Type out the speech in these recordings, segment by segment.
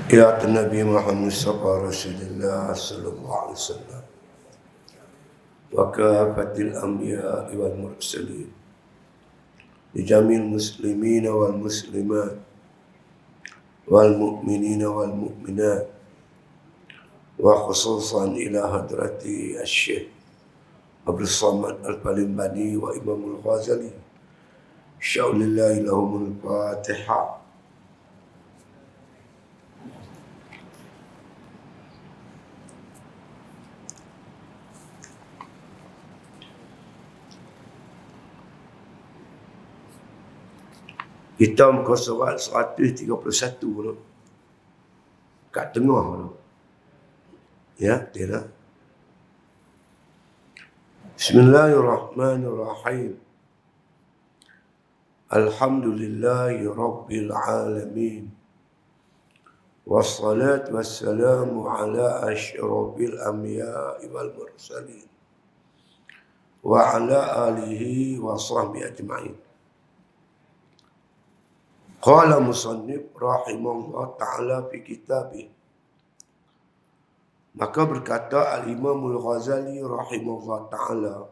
يا النبي محمد صلى رسول الله صلى الله عليه وسلم وكافة الأنبياء والمرسلين لجميع المسلمين والمسلمات والمؤمنين والمؤمنات وخصوصا إلى حضرة الشيخ عبد الصمد البلنباني وإمام الغزالي شاء الله لهم الفاتحة. Kita muka surat 131 tu. Kat tengah tu. Ya, tidak. Bismillahirrahmanirrahim. Alhamdulillahi Rabbil Alamin. Wassalatu wassalamu ala asyrafil anbiya'i wal mursalin. Wa ala alihi wa sahbihi ajma'in. Qala musannif rahimahullah ta'ala fi kitabih. Maka berkata Al-Imam Al-Ghazali rahimahullah ta'ala,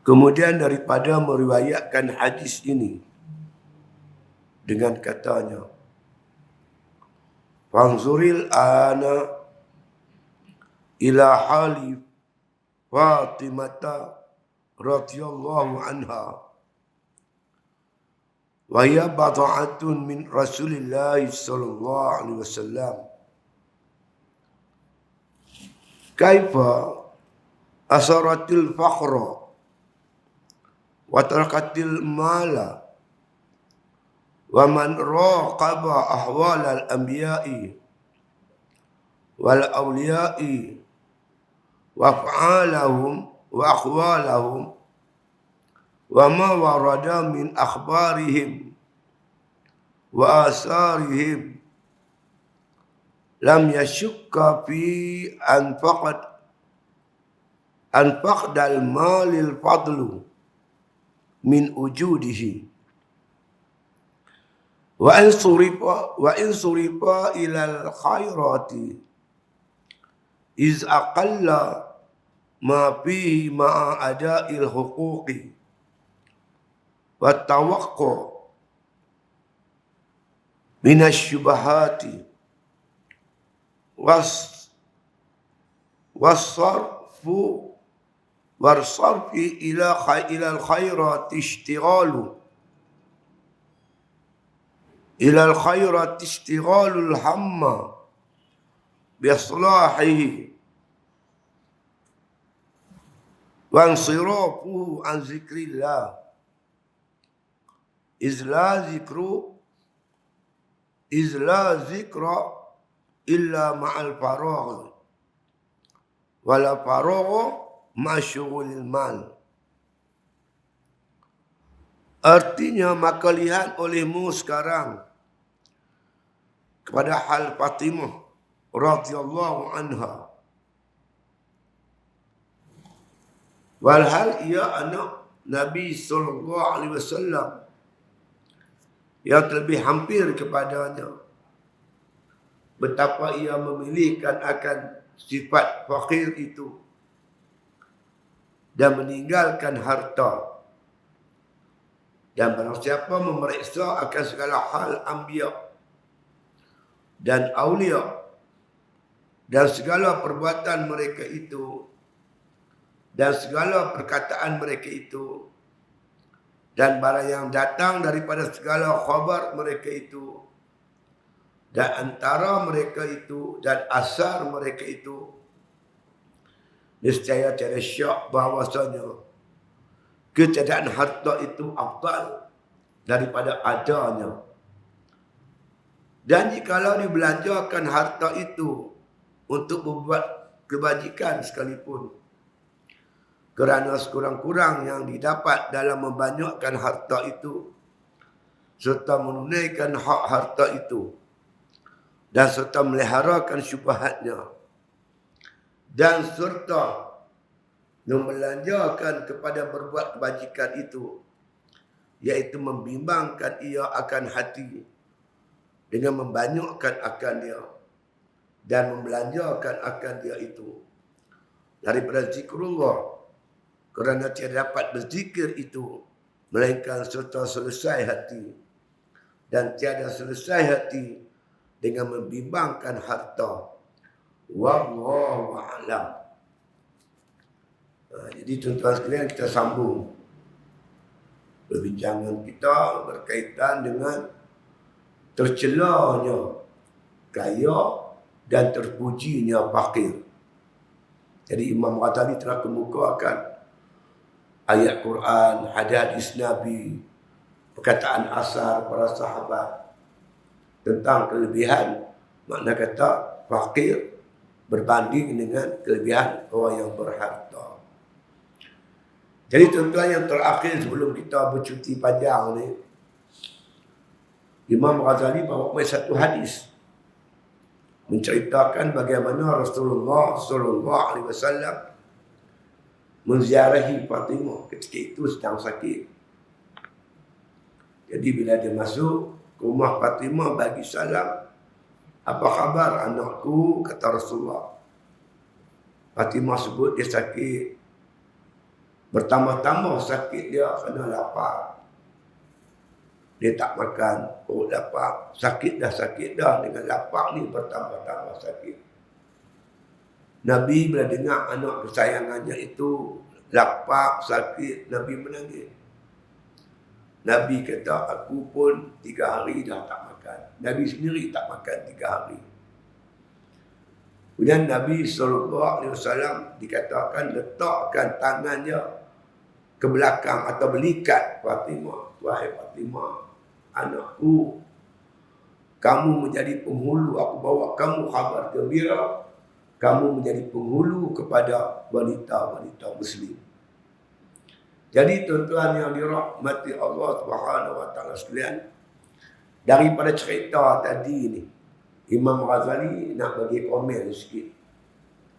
kemudian daripada meriwayatkan hadis ini dengan katanya, fanzuril ana ila hali Fatimata radhiyallahu anha wa hiya bad'atun min Rasulillah sallallahu alaihi wasallam. Kaifa asaratil fakhra wa tarakatil mala wa man raqaba ahwal al anbiya'i wal awliya'i wa af'alahum wa akhwalahum wa ma warada min akhbarihim wa asarihim lam yashukka fi an faqdal malil fadlu min ujudihi wa in surifa ilal khairati iz aqalla ma fihi ma'a ada'il huquqi wa tawaqqu minasyubahati wasarfi ila al-khairati ishtighalul hamma bi islahihi wa ansirafuhu an zikrillah izla zikra illa ma'al faragh wala faragh masyghulil mal. Artinya, maka lihat olehmu sekarang kepada hal Fatimah radhiyallahu anha, walhal ia anak Nabi sallallahu alaihi wasallam yang lebih hampir kepadanya, betapa ia memilihkan akan sifat fakir itu dan meninggalkan harta. Dan barang siapa memeriksa akan segala hal anbiya dan aulia dan segala perbuatan mereka itu dan segala perkataan mereka itu dan barang yang datang daripada segala khabar mereka itu dan antara mereka itu dan asar mereka itu, niscaya tiada syak bahawasanya ketiadaan harta itu afdal daripada adanya. Dan jikalau dibelanjakan harta itu untuk membuat kebajikan sekalipun, kerana sekurang-kurang yang didapat dalam membanyakkan harta itu serta menunaikan hak harta itu dan serta meliharakan syubhatnya dan serta membelanjakan kepada berbuat kebajikan itu, iaitu membimbangkan ia akan hati dengan membanyakkan akan dia dan membelanjakan akan dia itu daripada zikrullah, kerana tiada dapat berzikir itu melainkan serta selesai hati, dan tiada selesai hati dengan membimbangkan harta. Wallahu a'lam. Jadi tuan-tuan sekalian, kita sambung perbincangan kita berkaitan dengan tercelanya kaya dan terpujinya fakir. Jadi Imam Ghazali telah kemukakan ayat Quran, hadis Nabi, perkataan asar para sahabat tentang kelebihan, makna kata fakir berbanding dengan kelebihan orang yang berharta. Jadi tuan-tuan, yang terakhir sebelum kita bercuti panjang ni, Imam Ghazali bawa satu hadis menceritakan bagaimana Rasulullah SAW menziarahi Fatimah ketika itu sedang sakit. Jadi bila dia masuk ke rumah Fatimah bagi salam, "Apa khabar anakku?" kata Rasulullah. Fatimah sebut dia sakit. Bertambah-tambah sakit dia kerana lapar. Dia tak makan, perut lapar. Sakit dah dengan lapar ni bertambah-tambah sakit. Nabi bila dengar anak kesayangannya itu lapar, sakit, Nabi menangis. Nabi kata, "Aku pun 3 hari dah tak makan." Nabi sendiri tak makan 3 hari. Kemudian Nabi SAW dikatakan letakkan tangannya ke belakang atau belikat Fatimah. "Wahai Fatimah, anakku, kamu menjadi penghulu. Aku bawa kamu khabar gembira. Kamu menjadi penghulu kepada wanita-wanita Muslim." Jadi tuan-tuan yang dirahmati Allah Subhanahu Wa Taala sekalian, daripada cerita tadi ni, Imam Ghazali nak bagi komen sikit.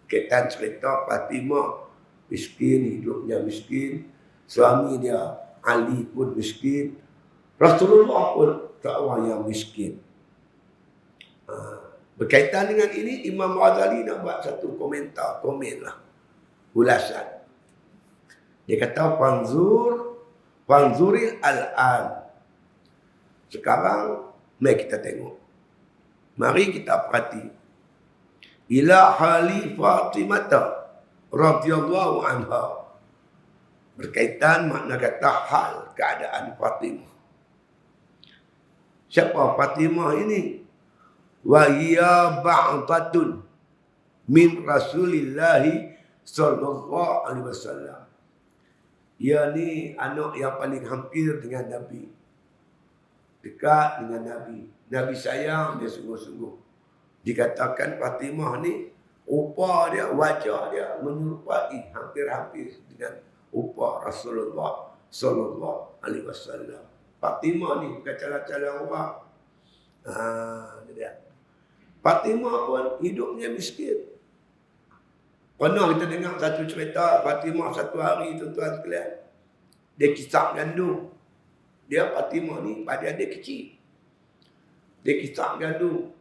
Kita cerita Fatimah miskin, hidupnya miskin, suami dia Ali pun miskin, Rasulullah pun seorang yang miskin. Berkaitan dengan ini, Imam Ghazali nak buat satu komen lah, ulasan. Dia kata, "Fanzuril al-an." Sekarang, mari kita tengok. Mari kita perhati. Ila hali Fatimah radhiyallahu anha. Berkaitan makna kata hal, keadaan Fatimah. Siapa Fatimah ini? Wa hiya ba'datun min Rasulillahi sallallahu alaihi wasallam. Ia ni anak yang paling hampir dengan Nabi. Dekat dengan Nabi. Nabi sayang dia sungguh-sungguh. Dikatakan Fatimah ni, rupa dia, wajah dia menyerupai hampir-hampir dengan rupa Rasulullah sallallahu alaihi wasallam. Fatimah ni bukan calon-calon orang. Dia. Fatimah pun hidupnya miskin. Pernah kita dengar satu cerita Fatimah satu hari, tuan-tuan sekalian. Dia kisah gandum. Dia Fatimah ni badan dia kecil. Dia kisah gandum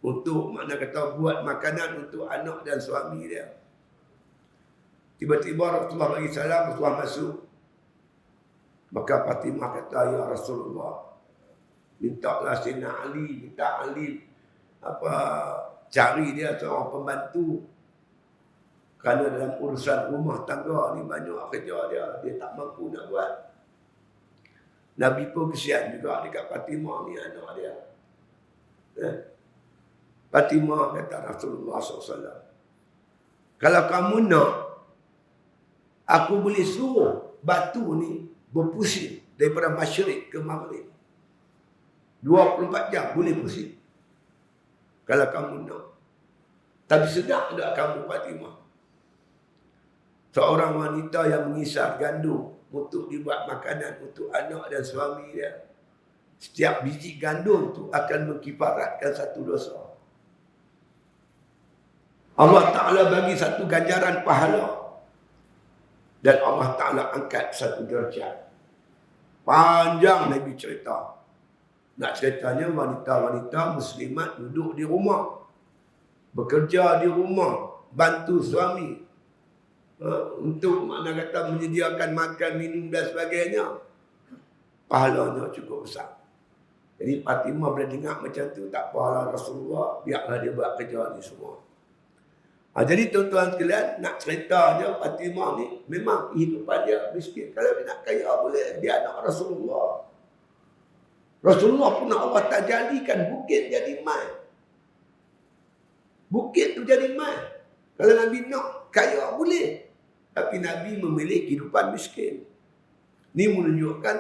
untuk makna kata buat makanan untuk anak dan suami dia. Tiba-tiba Rasulullah bagi salam, Rasulullah masuk. Maka Fatimah kata, "Ya Rasulullah, mintalah Sayyidina Ali, minta Ali cari dia seorang pembantu. Kerana dalam urusan rumah tangga ni banyak kerja dia tak mampu nak buat." Nabi pun kesian juga dekat Fatimah ni, anak dia. Fatimah kata Rasulullah SAW, "Kalau kamu nak, aku boleh suruh batu ni berpusing daripada masyrik ke maghrib. 24 jam boleh pusing. Kalau kamu nak. Tapi sedap tak kamu Fatimah? Seorang wanita yang mengisar gandum untuk dibuat makanan untuk anak dan suami dia. Setiap biji gandum tu akan mengkifaratkan satu dosa. Allah Ta'ala bagi satu ganjaran pahala. Dan Allah Ta'ala angkat satu derajat. Panjang Nabi cerita. Nak ceritanya wanita-wanita muslimat duduk di rumah, bekerja di rumah, bantu suami untuk makna kata menyediakan makan, minum dan sebagainya. Pahalanya cukup besar. Jadi Fatimah boleh dengar macam tu, tak apalah Rasulullah, biarlah dia buat kerja ni semua. Jadi tuan-tuan sekalian, nak ceritanya Fatimah ni memang kehidupan dia miskin. Kalau dia nak kaya boleh, dia anak Rasulullah. Rasulullah pun Allah tak jadikan bukit jadi mai. Bukit tu jadi mai. Kalau Nabi nak kaya boleh. Tapi Nabi memilih kehidupan miskin. Ini menunjukkan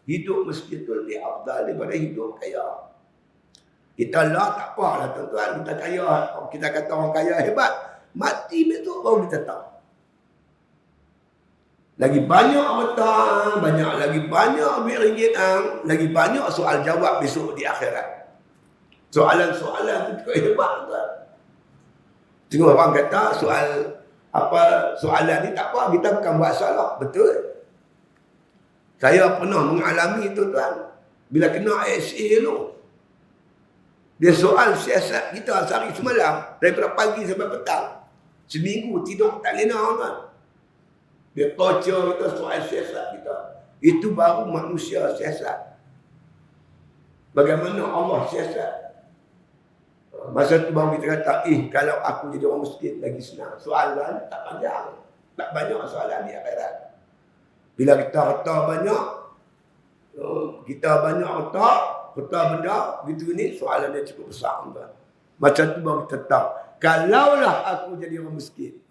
hidup miskin itu lebih afdal daripada hidup kaya. Kita lah tak apalah tuan-tuan. Kita kaya, kita kata orang kaya hebat. Mati besok baru kita tahu. Lagi banyak harta, lagi banyak duit ringgit, lagi banyak soal jawab besok di akhirat. Soalan-soalan itu hebat tuan. Tengok orang kata soalan ni tak apa, kita bukan buat salah. Betul. Saya pernah mengalami itu tuan. Bila kena ASA tu, dia soal siasat kita sehari semalam, daripada pagi sampai petang. Seminggu tidur tak lena tuan. Dia torture kita soal siasat kita. Itu baru manusia siasat. Bagaimana Allah siasat. Masa tu baru kita kata, kalau aku jadi orang miskin lagi senang. Soalan tak panjang. Tak banyak soalan di akhirat. Bila kita harta banyak, harta benda, gitu ni soalan dia cukup besar. Macam tu baru kita tahu. Kalaulah aku jadi orang miskin.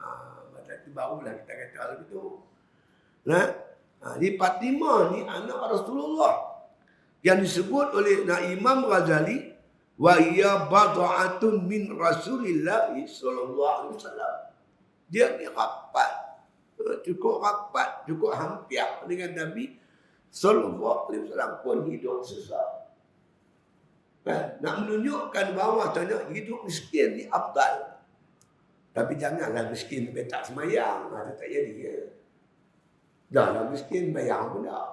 Macam tu barulah kita kata hal itu. Di Fatimah ni anak Rasulullah. Yang disebut oleh Imam Ghazali, wa hiya bad'atun min Rasulillah sallallahu alaihi wasallam. Dia ni rapat, cukup hampir dengan Nabi sallallahu alaihi wasallam pun hidup susah. Nak menunjukkan bahawa hidup miskin ni afdal. Tapi janganlah miskin sampai tak semayang, itu tak jadi. Janganlah miskin bayang pun tak.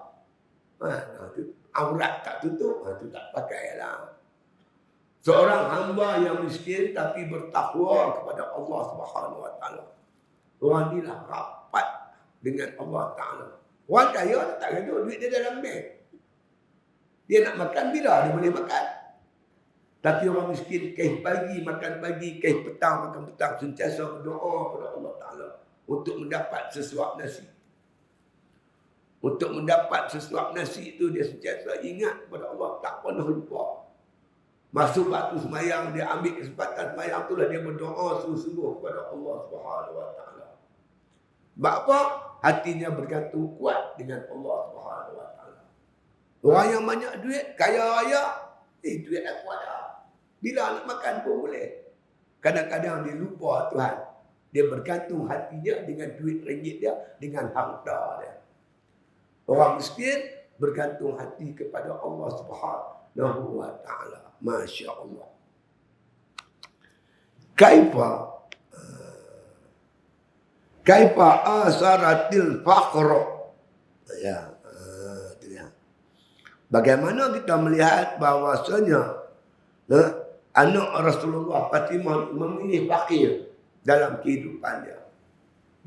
Aurat tak tutup, itu tak pakai lah. Seorang hamba yang miskin tapi bertakwa kepada Allah Subhanahu Wa Taala. Orang ni lah rapat dengan Allah Taala. Orang kaya tak ada duit dia dalam bank. Dia nak makan bila dia boleh makan. Tapi orang miskin kaih pagi makan pagi, kaih petang makan petang, sentiasa berdoa kepada Allah Taala untuk mendapat sesuap nasi. Untuk mendapat sesuap nasi itu dia sentiasa ingat kepada Allah, tak pernah lupa. Masuk waktu semayang, dia ambil kesempatan semayang itulah dia berdoa sungguh-sungguh kepada Allah Subhanahu Wa Taala. Sebab apa? Hatinya bergantung kuat dengan Allah Subhanahu Wa Taala. Orang yang banyak duit, kaya raya, duit aku ada. Bila nak makan pun boleh. Kadang-kadang dia lupa Tuhan. Dia bergantung hatinya dengan duit ringgit dia, dengan harta dia. Orang miskin bergantung hati kepada Allah Subhanahu Wa Taala. Masya Allah. Kaifa asaratil faqr. Ya, bagaimana kita melihat bahawasanya anak Rasulullah Fatimah memilih fakir dalam kehidupan dia.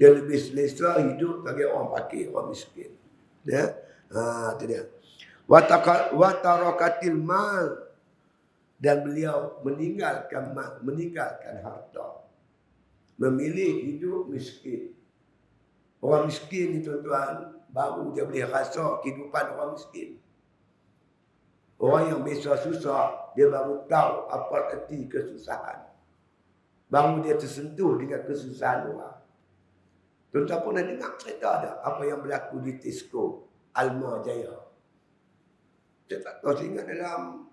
Dia lebih selesa hidup sebagai orang fakir, orang miskin. Ya, itu dia. Wa tarakatil mal, dan beliau meninggalkan harta. Memilih hidup miskin. Orang miskin itu tuan, baru dia boleh rasa kehidupan orang miskin. Orang yang biasa susah, dia baru tahu apa arti kesusahan. Baru dia tersentuh dengan kesusahan orang. Tuan-tuan pernah dengar cerita ada apa yang berlaku di Tesco, Alma Jaya. Saya tak tahu, saya ingat dalam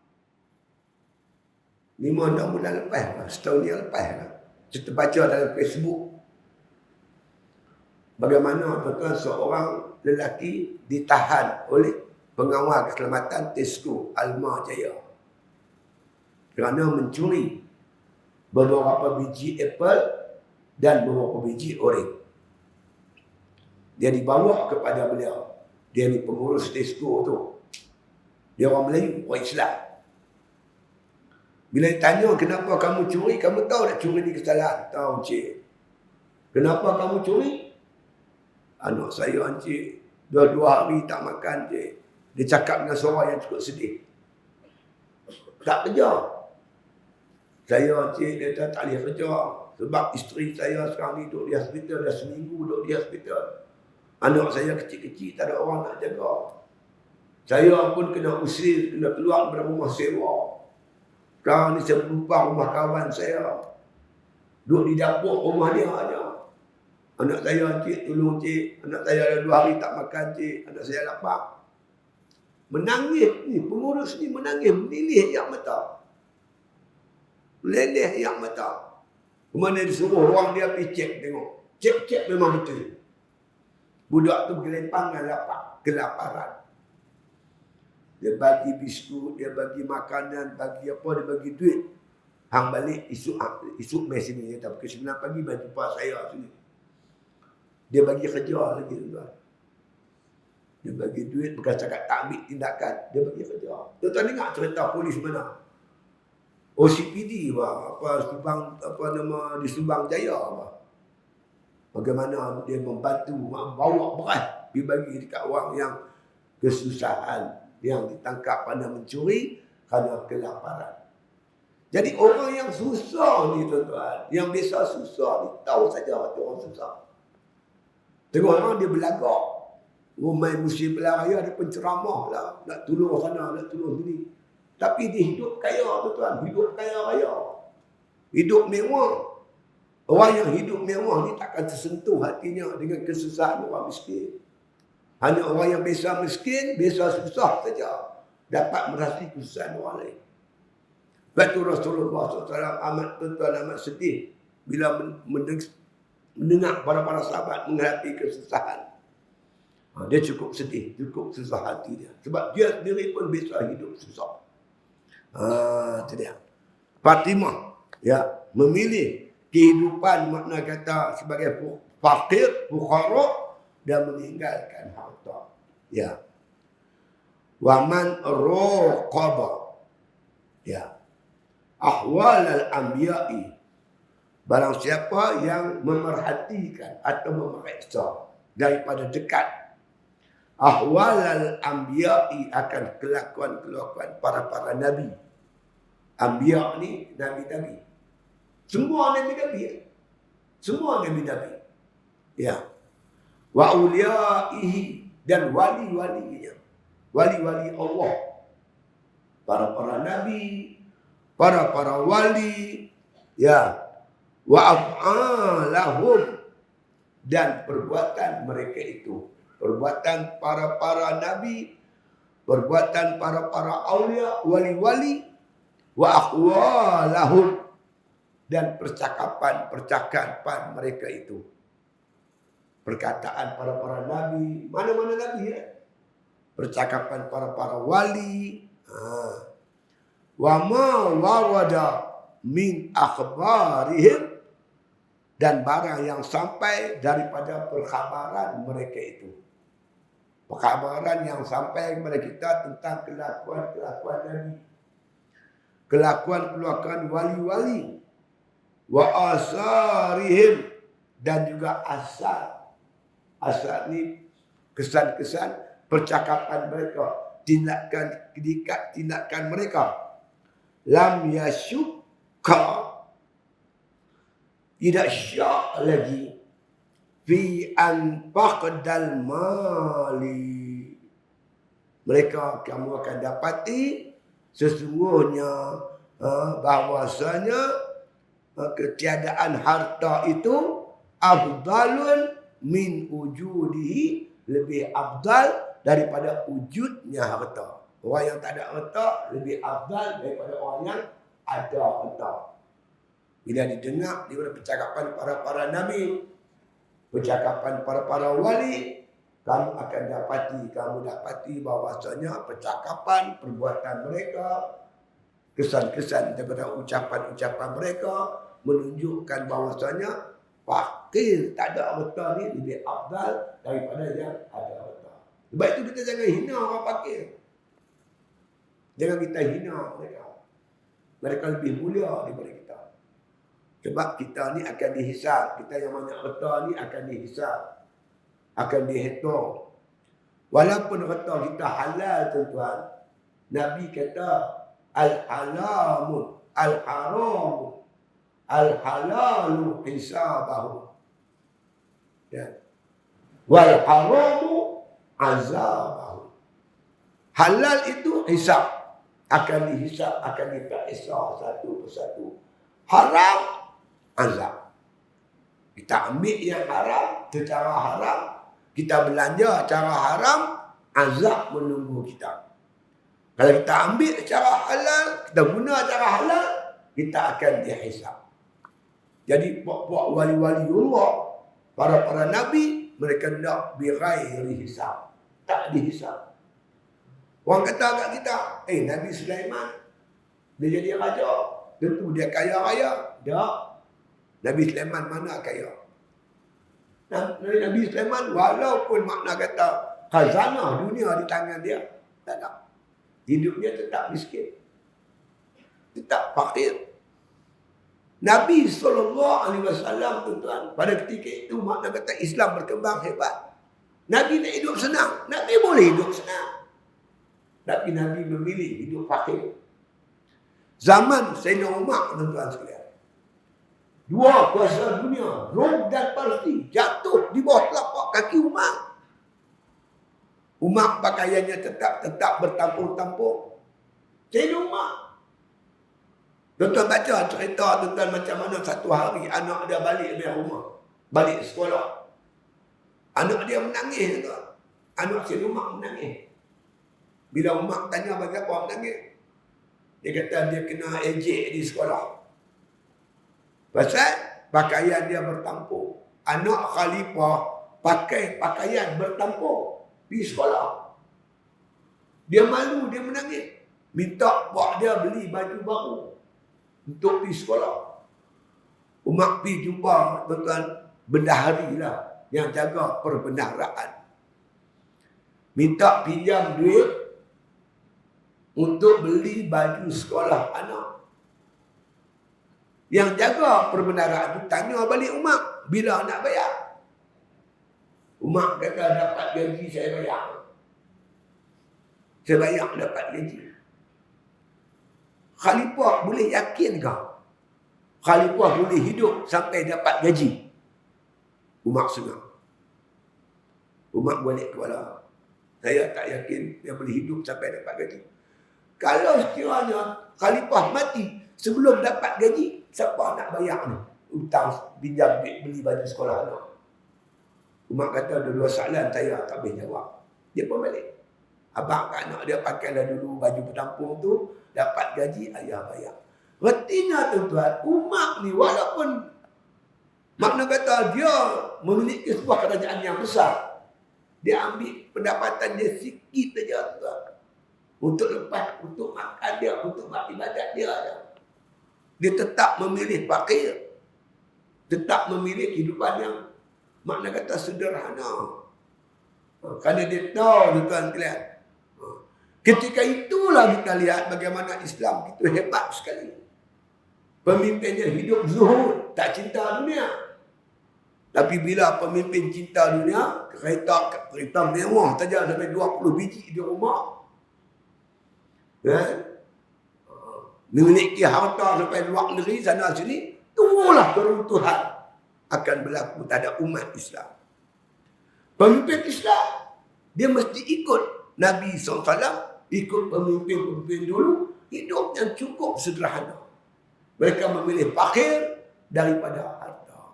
5-6 bulan lepas, setahun yang lepas lah. Saya terbaca dalam Facebook. Bagaimana tuan-tuan seorang lelaki ditahan oleh pengawal keselamatan Tesco Alma Jaya kerana mencuri beberapa biji apple dan beberapa biji oren. Dia dibawa kepada beliau. Dia ni pengurus disco tu. Dia orang Melayu, orang Islam. Bila ditanya kenapa kamu curi, kamu tahu tak curi ni kesalahan? Tahu cik. Kenapa kamu curi? Anak saya encik, dua hari tak makan cik. Dia cakap dengan suara yang cukup sedih. Tak kerja. Saya encik, dia tak boleh kerja. Sebab isteri saya sekarang ni duduk di hospital, dah seminggu duduk di hospital. Anak saya kecil-kecil, tak ada orang nak jaga. Saya pun kena usir, kena keluar dari rumah sewa. Sekarang ni saya menumpang rumah kawan saya. Duduk di dapur rumah dia aja. Anak saya, cik, tolong cik. Anak saya ada 2 hari tak makan cik. Anak saya lapar. Menangis ni, pengurus ni menangis, meleleh yang mata. Meleleh yang mata. Kemana disuruh orang dia pergi cek tengok. Cek memang betul. Budak tu bergelepang dan lapar, kelaparan. Dia bagi biskut, dia bagi makanan, bagi apa, dia bagi duit. Hang balik, esok mai sini. Dia tak pukul 9 pagi, mai jumpa saya sini. Dia bagi kerja lagi tuan. Dia bagi duit, bukan cakap tak ambil tindakan. Dia bagi kerja. Tuan-tuan ingat cerita polis mana? OCPD di Subang Jaya bagaimana dia membantu bawa beras dibagi dekat orang yang kesusahan, yang ditangkap pada mencuri kerana kelaparan. Jadi orang yang susah ni tuan-tuan, yang biasa susah ni, tahu saja orang susah. Tengok orang dia berlagak. Main musim belah raya, dia penceramah lah. Nak tolong sana, nak tolong sini. Tapi dia hidup kaya tuan-tuan. Hidup kaya raya. Hidup mewah. Orang yang hidup mewah ni takkan tersentuh hatinya dengan kesusahan orang miskin. Hanya orang yang biasa miskin, biasa susah saja dapat merasai kesusahan orang lain. Betul Rasulullah SAW amat sedih bila mendengar para sahabat menghadapi kesusahan. Dia cukup sedih, cukup susah hati dia. Sebab dia sendiri pun biasa hidup susah. Itu dia. Fatimah memilih kehidupan makna kata sebagai fakir, fuqara dan meninggalkan harta. Wa man raqaba ahwal al-anbiya'i, barang siapa yang memerhatikan atau memeriksa daripada dekat ahwal al-anbiya'i, akan kelakuan-kelakuan para nabi. Anbiya ni nabi-nabi. Semua nabi-nabi. Semua nabi-nabi. Wa awliyaihi, dan wali-walinya. Wali-wali Allah. Para nabi, para wali, wa af'alahum, dan perbuatan mereka itu. Perbuatan para nabi, perbuatan para awliya, wali-wali, wa aqwalahum, dan percakapan mereka itu. Perkataan para nabi, mana-mana nabi percakapan para wali, wa ma warada min akhbarihim, dan barang yang sampai daripada perkhabaran mereka itu. Perkhabaran yang sampai kepada kita tentang kelakuan nabi, kelakuan wali-wali, wa asarihim, dan juga asar ni kesan-kesan percakapan mereka, tindakan mereka. Lam yasyukka, tidak syak lagi, fi anfaqdal mali, mereka kamu akan dapati sesungguhnya bahwasanya ketiadaan harta itu afdalun min wujudihi, lebih afdal daripada wujudnya harta. Orang yang tak ada harta lebih afdal daripada orang yang ada harta. Bila didengar daripada percakapan para nabi, percakapan para wali, kamu dapati bahwasanya percakapan, perbuatan mereka, kesan-kesan daripada ucapan-ucapan mereka menunjukkan bahwasanya fakir tak ada harta ni lebih afdal daripada yang ada harta. Sebab itu kita jangan hina orang fakir. Jangan kita hina mereka. Mereka lebih mulia daripada kita. Sebab kita ni akan dihisab. Kita yang banyak harta ni akan dihisab. Akan dihitung. Walaupun harta kita halal, tuan-tuan. Nabi kata, al-halamu, al-haramu, al-halalu hisabahu. Ya. Wal-haramu azabahu. Halal itu hisab. Akan dihisab, akan diperiksa satu persatu. Haram, azab. Kita ambil yang haram secara haram. Kita belanja cara haram, azab menunggu kita. Kalau kita ambil secara halal, kita guna cara halal, kita akan dihisab. Jadi puak-puak wali-wali Allah, para nabi, mereka nak bighairi hisab. Tak dihisab. Orang kata kat kita, Nabi Sulaiman, dia jadi raja. Tentu dia kaya raya. Tak. Nabi Sulaiman mana kaya? Nabi Sulaiman walaupun makna kata khazanah dunia di tangan dia, tak ada. Hidupnya tetap miskin. Tetap fakir. Nabi SAW, tuan-tuan, pada ketika itu makna kata Islam berkembang hebat. Nabi nak hidup senang. Nabi boleh hidup senang. Tapi Nabi memilih hidup fakir. Zaman Sayyidina Umar, tuan-tuan sekalian. Dua kuasa dunia, Rom dan Parsi, jatuh di bawah telapak kaki Umar. Umar pakaiannya tetap bertampung-tampung. Sayyidina Umar. Tuan-tuan baca cerita tuan-tuan macam mana satu hari anak dia balik dari rumah. Balik sekolah. Anak dia menangis, tuan. Anak Sayyidina Umar menangis. Bila Umar tanya bagi apa menangis, dia kata dia kena ejek di sekolah. Pasal pakaian dia bertampung. Anak khalifah pakai pakaian bertampung di sekolah. Dia malu, dia menangis. Minta buat dia beli baju baru untuk pergi sekolah. Umar pergi jumpa tuan-tuan bendahari lah yang jaga perbendaharaan. Minta pinjam duit untuk beli baju sekolah anak. Yang jaga perbendaharaan itu tanya balik Umar, bila nak bayar? Umar kata dapat gaji saya bayar. Saya bayar dapat gaji. Khalifah boleh yakin ke? Khalifah boleh hidup sampai dapat gaji? Umar senang. Umar balik kepala. Saya tak yakin dia boleh hidup sampai dapat gaji. Kalau sekiranya Khalifah mati sebelum dapat gaji, siapa nak bayar ni? Hutang, pinjam duit, beli baju sekolah anak. Umar kata ada dua soalan saya tak boleh jawab. Dia pun balik. Abang kat anak dia pakailah dulu baju bertampung tu, dapat gaji, ayah bayar. Artinya tuan-tuan, Umar ni walaupun makna kata dia memiliki sebuah kerajaan yang besar, dia ambil pendapatan dia sikit saja, tuan. Untuk lepas, untuk makan dia, untuk ibadat dia. Dia tetap memilih fakir. Tetap memilih kehidupan yang makna kata sederhana. Kerana dia tahu, tuan sekalian. Ketika itulah kita lihat bagaimana Islam itu hebat sekali. Pemimpinnya hidup zuhud, tak cinta dunia. Tapi bila pemimpin cinta dunia, kereta mewah saja sampai 20 biji di rumah. Memiliki harta sampai luar negeri sana sini, tunggulah keruntuhan akan berlaku terhadap umat Islam. Pemimpin Islam, dia mesti ikut Nabi SAW, ikut pemimpin-pemimpin dulu, hidup yang cukup sederhana. Mereka memilih fakir daripada harta.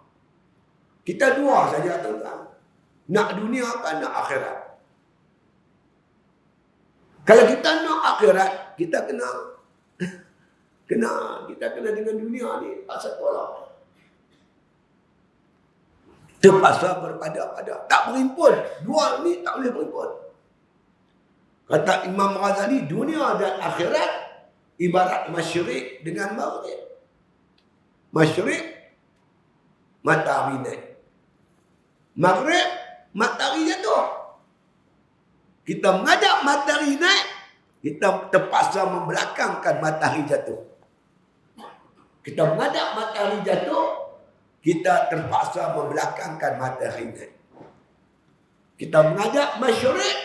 Kita dua saja, tuan-tuan. Nak dunia atau nak akhirat? Kalau kita nak akhirat, kita kena dengan dunia ni pasal tolak. Terpaksa berpada-pada. Tak berimpun. Dua ni tak boleh berimpun. Kata Imam Ghazali, dunia dan akhirat ibarat masyrik dengan maghrib. Masyrik, matahari naik. Maghrib, matahari jatuh. Kita menghadap matahari naik, kita terpaksa membelakangkan matahari jatuh. Kita menghadap matahari jatuh, kita terpaksa membelakangkan matahari naik. Kita menghadap masyriq,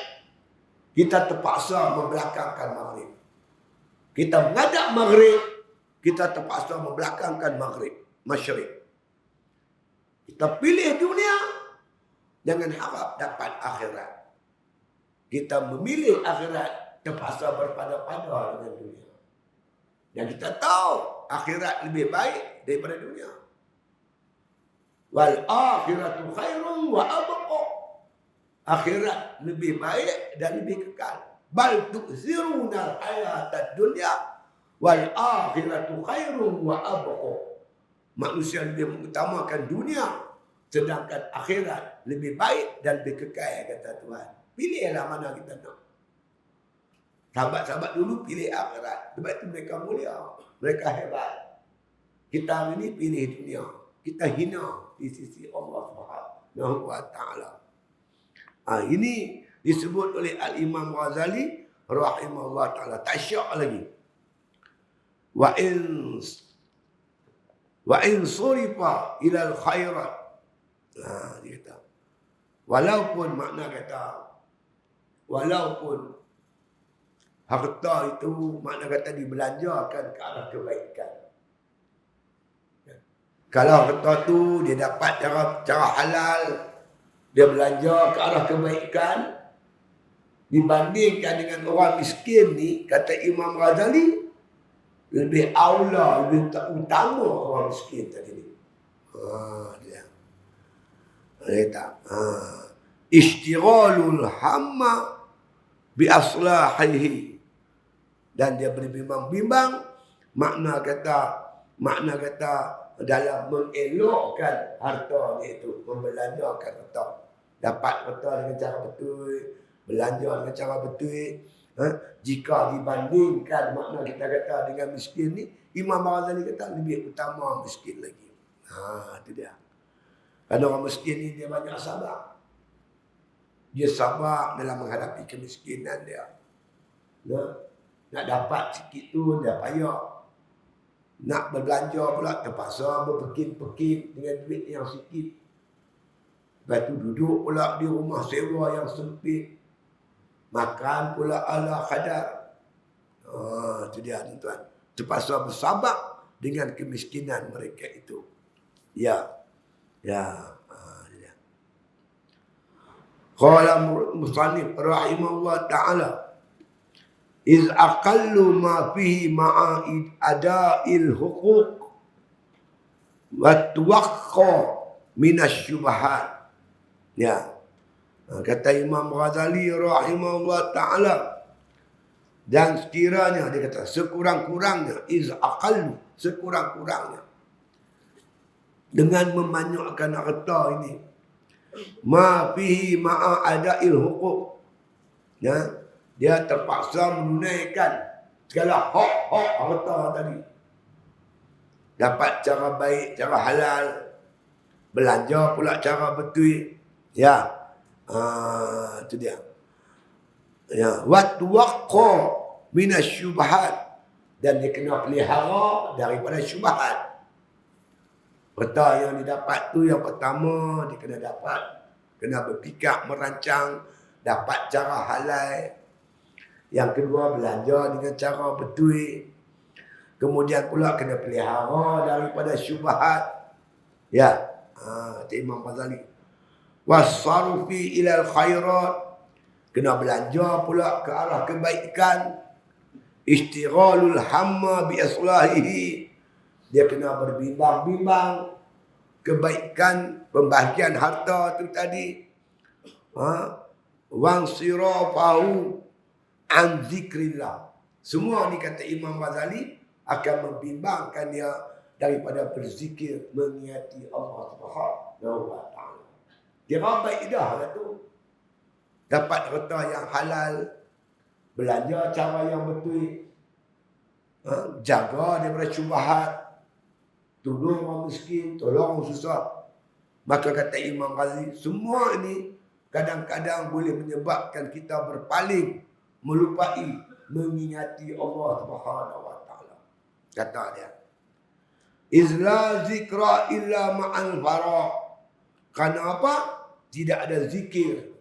kita terpaksa membelakangkan maghrib. Kita menghadap maghrib, kita terpaksa membelakangkan masyriq. Kita pilih dunia, jangan harap dapat akhirat. Kita memilih akhirat, terpaksa berpada-pada dengan dunia. Dan kita tahu akhirat lebih baik daripada dunia. Wal akhiratu khairun wa abqa. Akhirat lebih baik dan lebih kekal. Bal tu'thiruna al-hayatad dunya wal akhiratu khairun wa abqa. Manusia lebih mengutamakan dunia, sedangkan akhirat lebih baik dan lebih kekal, kata Tuhan. Pilihlah mana kita nak. Sahabat-sahabat dulu pilih akhirat. Sebab itu mereka mulia. Mereka hebat. Kita hari ini pilih dunia. Kita hina di sisi Allah Subhanahu wa Ta'ala. Ini disebut oleh Al-Imam Ghazali rahimahullah ta'ala. Tak syak lagi. Wa in surifa ilal khairat. Dia kata. Walaupun makna kata. Walaupun harta itu makna kata dibelanjakan ke arah kebaikan. Kalau harta tu dia dapat cara halal, dia belanja ke arah kebaikan, dibandingkan dengan orang miskin ni, kata Imam Ghazali, lebih aula, lebih utama orang miskin tadi ni. Dia. Dia tak. Ishtighalul hamma bi aslahihi. Dan dia berbimbang-bimbang makna kata dalam mengelokkan harta ni itu, membelanjakan harta. Dapat harta dengan cara betul, belanja dengan cara betul. Jika dibandingkan makna kita kata dengan miskin ni, Imam Ghazali kata lebih utama miskin lagi. Itu dia. Kerana orang miskin ni dia banyak sabar. Dia sabar dalam menghadapi kemiskinan dia. Nak dapat sikit tu dia payah. Nak berbelanja pula terpaksa berpekin-pekin dengan duit yang sikit. Lepas tu duduk pula di rumah sewa yang sempit. Makan pula ala kadar. Itu dia tuan. Terpaksa bersabar dengan kemiskinan mereka itu. Ya. Qala musannif rahimahullah ta'ala. Iz aqallu ma fihi ma'aid ada'il huquq wa tuwaqqa minasy syubhat. Ya. Kata Imam Ghazali rahimahullah ta'ala, dan sekiranya dia kata sekurang-kurangnya, iz aqallu, sekurang-kurangnya, dengan membanyakkan harta ini, ma fihi ma'ada'il huquq, ya, dia terpaksa menunaikan segala hak-hak harta tadi. Dapat cara baik, cara halal, belanja pula cara betul. Ya. Itu dia. Ya, wa tuwaqqa minasy syubhat, dan dia kena pelihara daripada syubhat. Harta yang didapat tu yang pertama dia kena berfikir, merancang, dapat cara halal. Yang kedua, belanja dengan cara betul. Kemudian pula kena pelihara daripada syubhat. Ya. Imam Ghazali. Wasarufi ilal khairat. Kena belanja pula ke arah kebaikan. Istighalul hamma bi aslahihi. Dia kena berbimbang-bimbang kebaikan, pembahagian harta tu tadi. Wang sirafahu an zikrillah. Semua ni kata Imam Ghazali akan membimbangkan dia daripada berzikir, mengingati Allah Subhanahu wa Ta'ala. Kira baik dah lah tu. Dapat harta yang halal, belanja cara yang betul, jaga daripada syubhat, tolong orang miskin, tolong orang susah. Maka kata Imam Ghazali, semua ini kadang-kadang boleh menyebabkan kita berpaling, melupai mengingati Allah Subhanahu wa taala. Kata dia, izla zikra illa ma'al faraq. Karena apa? Tidak ada zikir,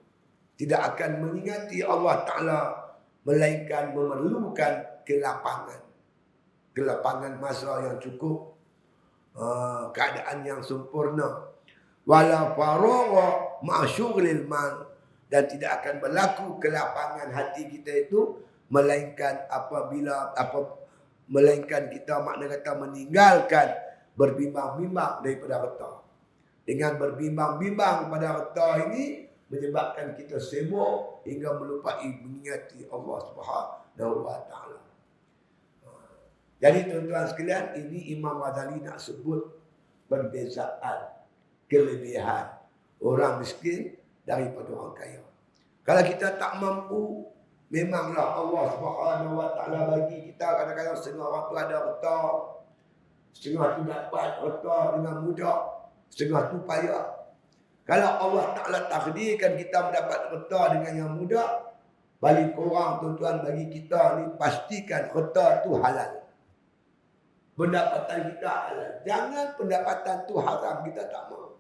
tidak akan mengingati Allah Ta'ala, melainkan memerlukan kelapangan. Kelapangan masa yang cukup, keadaan yang sempurna. Wala faragha ma'syughlil mal. Dan tidak akan berlaku kelapangan hati kita itu, melainkan melainkan kita makna kata meninggalkan berbimbang-bimbang daripada harta. Dengan berbimbang-bimbang pada harta ini menyebabkan kita sibuk hingga melupai mengingati Allah Subhanahu wa taala. Jadi tuan-tuan sekalian, ini Imam Ghazali nak sebut perbezaan kelebihan orang miskin daripada orang kaya. Kalau kita tak mampu, memanglah Allah Subhanahu wa taala bagi kita kadang-kadang setengah orang tu ada harta, setengah tu dapat harta dengan mudah, setengah tu payah. Kalau Allah Ta'ala takdirkan kita mendapat harta dengan yang mudah, balik korang tuan-tuan bagi kita ni, pastikan harta tu halal. Pendapatan kita halal. Jangan pendapatan tu haram, kita tak mahu.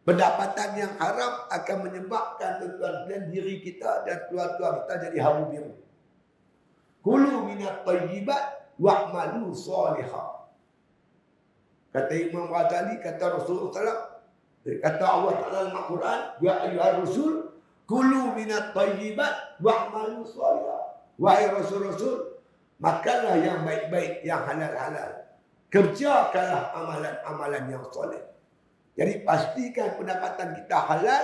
Pendapatan yang haram akan menyebabkan tuan-tuan dan diri kita dan keluarga kita jadi haru biru. Kulu minat tayyibat wa'malu salihah. Kata Imam Ghazali, kata Rasulullah SAW, kata Allah Ta'ala dalam Al-Quran, ya ayyuhar rusul, kulu minat tayyibat wa'malu salihah. Wahai Rasul-Rasul, makanlah yang baik-baik, yang halal-halal. Kerjakanlah amalan-amalan yang soleh. Jadi pastikan pendapatan kita halal,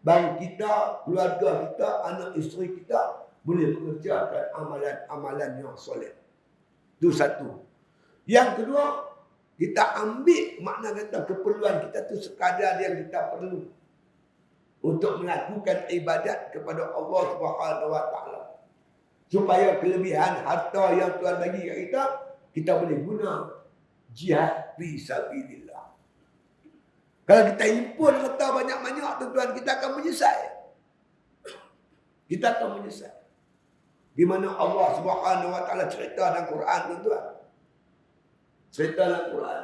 baru kita, keluarga kita, anak isteri kita boleh mengerjakan amalan-amalan yang soleh. Itu satu. Yang kedua, kita ambil makna kata keperluan kita tu sekadar yang kita perlu untuk melakukan ibadat kepada Allah Subhanahu wa taala. Supaya kelebihan harta yang Tuhan bagi kat kita, kita boleh guna jihad fi sabilillah. Kalau kita impun harta banyak-banyak, tuan-tuan, kita akan menyesal. Kita akan menyesal. Di mana Allah Subhanahu wa taala cerita dalam Quran, tuan-tuan. Cerita dalam Quran.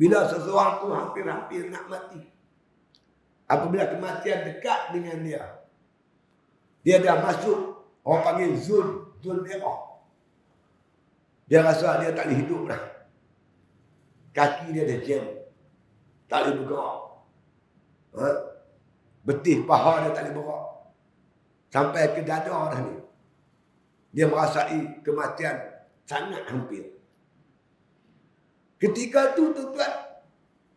Bila seseorang tu hampir-hampir nak mati, apabila kematian dekat dengan dia, dia dah masuk, orang panggil zul merah. Dia rasa dia tak boleh hidup dah. Kaki dia dah jam, tak boleh bergerak. Betih paha dia tak boleh bergerak. Sampai ke dada dah ni. Dia merasai kematian sangat hampir. Ketika tu tuan-tuan,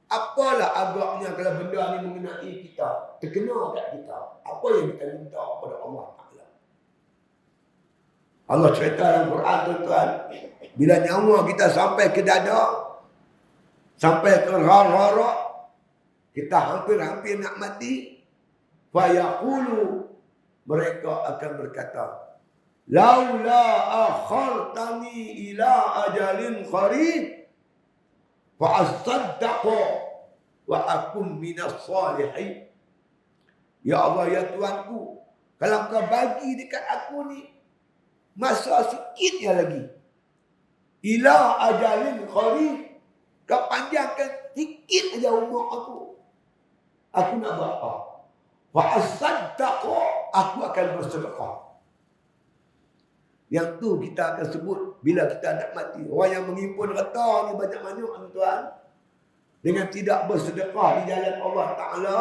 apalah agaknya kalau benda ni mengenai kita, terkena kat kita, apa yang kita minta kepada Allah Ta'ala. Allah cerita dalam Quran, tuan-tuan, bila nyawa kita sampai ke dada, sampai ke rara, kita hampir-hampir nak mati, fayaqulu, mereka akan berkata, laula akhartani ila ajalin qarib fa asaddaqa wa akun minas salihin. Ya Allah, ya Tuanku, kalau kau bagi dekat aku ni masa sikitnya lagi, ila ajalin qarib, kau panjangkan sikit aja umur aku nak buat apa? Fa asaddaqa, aku akan bersedekah. Yang tu kita akan sebut bila kita nak mati. Orang yang mengimpun harta ni banyak-banyak, tuan, dengan tidak bersedekah di jalan Allah Ta'ala,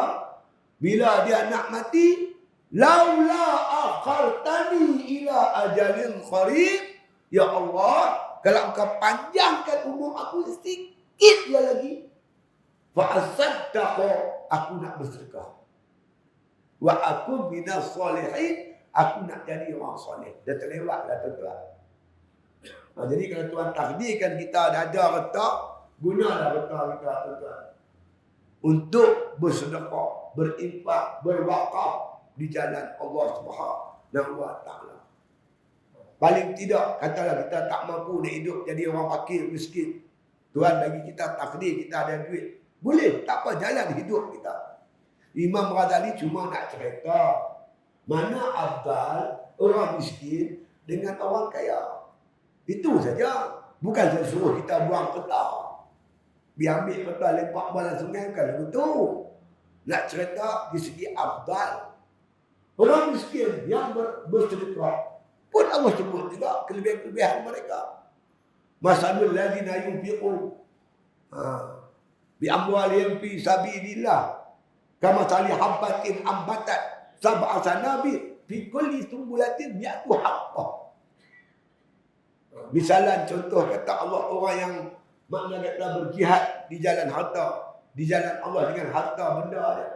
bila dia nak mati, laula akhartani ila ajalin qarib, ya Allah, kalau engkau panjangkan umur aku sedikit lagi, fa asaddaqa, aku nak bersedekah. Wa aku minas salihin, aku nak jadi orang soleh. Dah terlewatlah, tuan-tuan. Jadi kalau Tuhan takdirkan kita ada harta, gunalah harta kita, tuan-tuan, untuk bersedekah, berinfak, berwakaf di jalan Allah Subhanahu wa taala. Paling tidak, katalah kita tak mampu nak hidup jadi orang fakir, miskin, Tuhan bagi kita takdir, kita ada duit, boleh, tak apa, jalan hidup kita. Imam Ghazali cuma nak cerita mana afdal orang miskin dengan orang kaya. Itu saja. Bukan saya suruh kita buang peta. Biar ambil peta lepak bawah sungai, bukan begitu. Nak cerita di segi afdal. Orang miskin yang bersedekah pun Allah sebut juga kelebihan-kelebihan mereka. Masalul ladzina yunfiqun bi amwalihim fi sabilillah kama sali habbatin ambatat sab'a sanabil fi kulli sumbulatin mi'atu habbah. Misalan contoh kata Allah, orang yang makna kata berjihad di jalan harta, di jalan Allah dengan harta benda dia.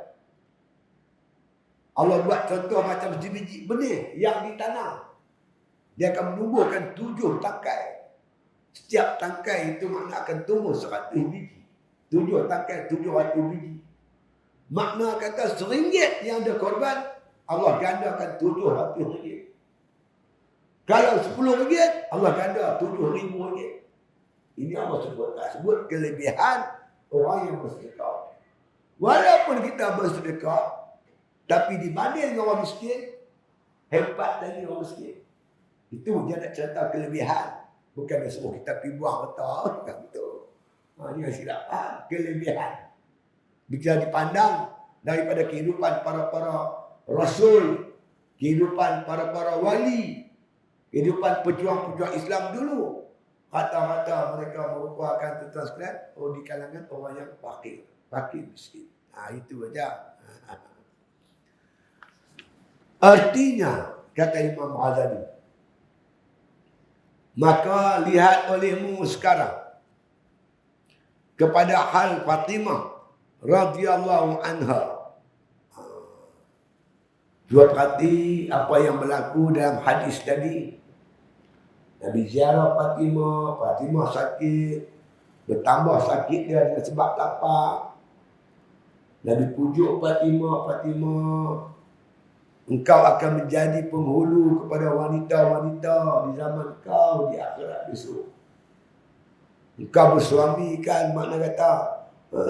Allah buat contoh macam biji-biji benih yang ditanam. Dia akan menumbuhkan 7 tangkai. Setiap tangkai itu makna akan tumbuh 100 biji. 7 tangkai 700 biji. Makna kata RM1 yang dia korban, Allah gandakan RM700. Kalau RM10, Allah ganda RM7,000. Ini Allah sebut kelebihan orang yang bersedekah. Walaupun kita bersedekah, tapi dibanding dengan orang miskin, hebat lagi orang miskin. Itu dia nak cerita kelebihan. Bukan dia suruh kita pergi buang betul. Bukan betul. Ini silap kelebihan. Bila dipandang daripada kehidupan para rasul, kehidupan para wali, kehidupan pejuang-pejuang Islam dulu, rata-rata mereka merupakan tuan sekalian di kalangan orang yang fakir miskin. Itu aja. Artinya kata Imam Ghazali, maka lihat olehmu sekarang kepada hal Fatimah radhiyallahu anha. Dua perhati apa yang berlaku dalam hadis tadi. Nabi ziarah Fatimah sakit, bertambah sakit dia dengan sebab lapar. Nabi pujuk Fatimah, engkau akan menjadi penghulu kepada wanita-wanita di zaman kau di akhirat besok. Engkau bersuami kan, makna kata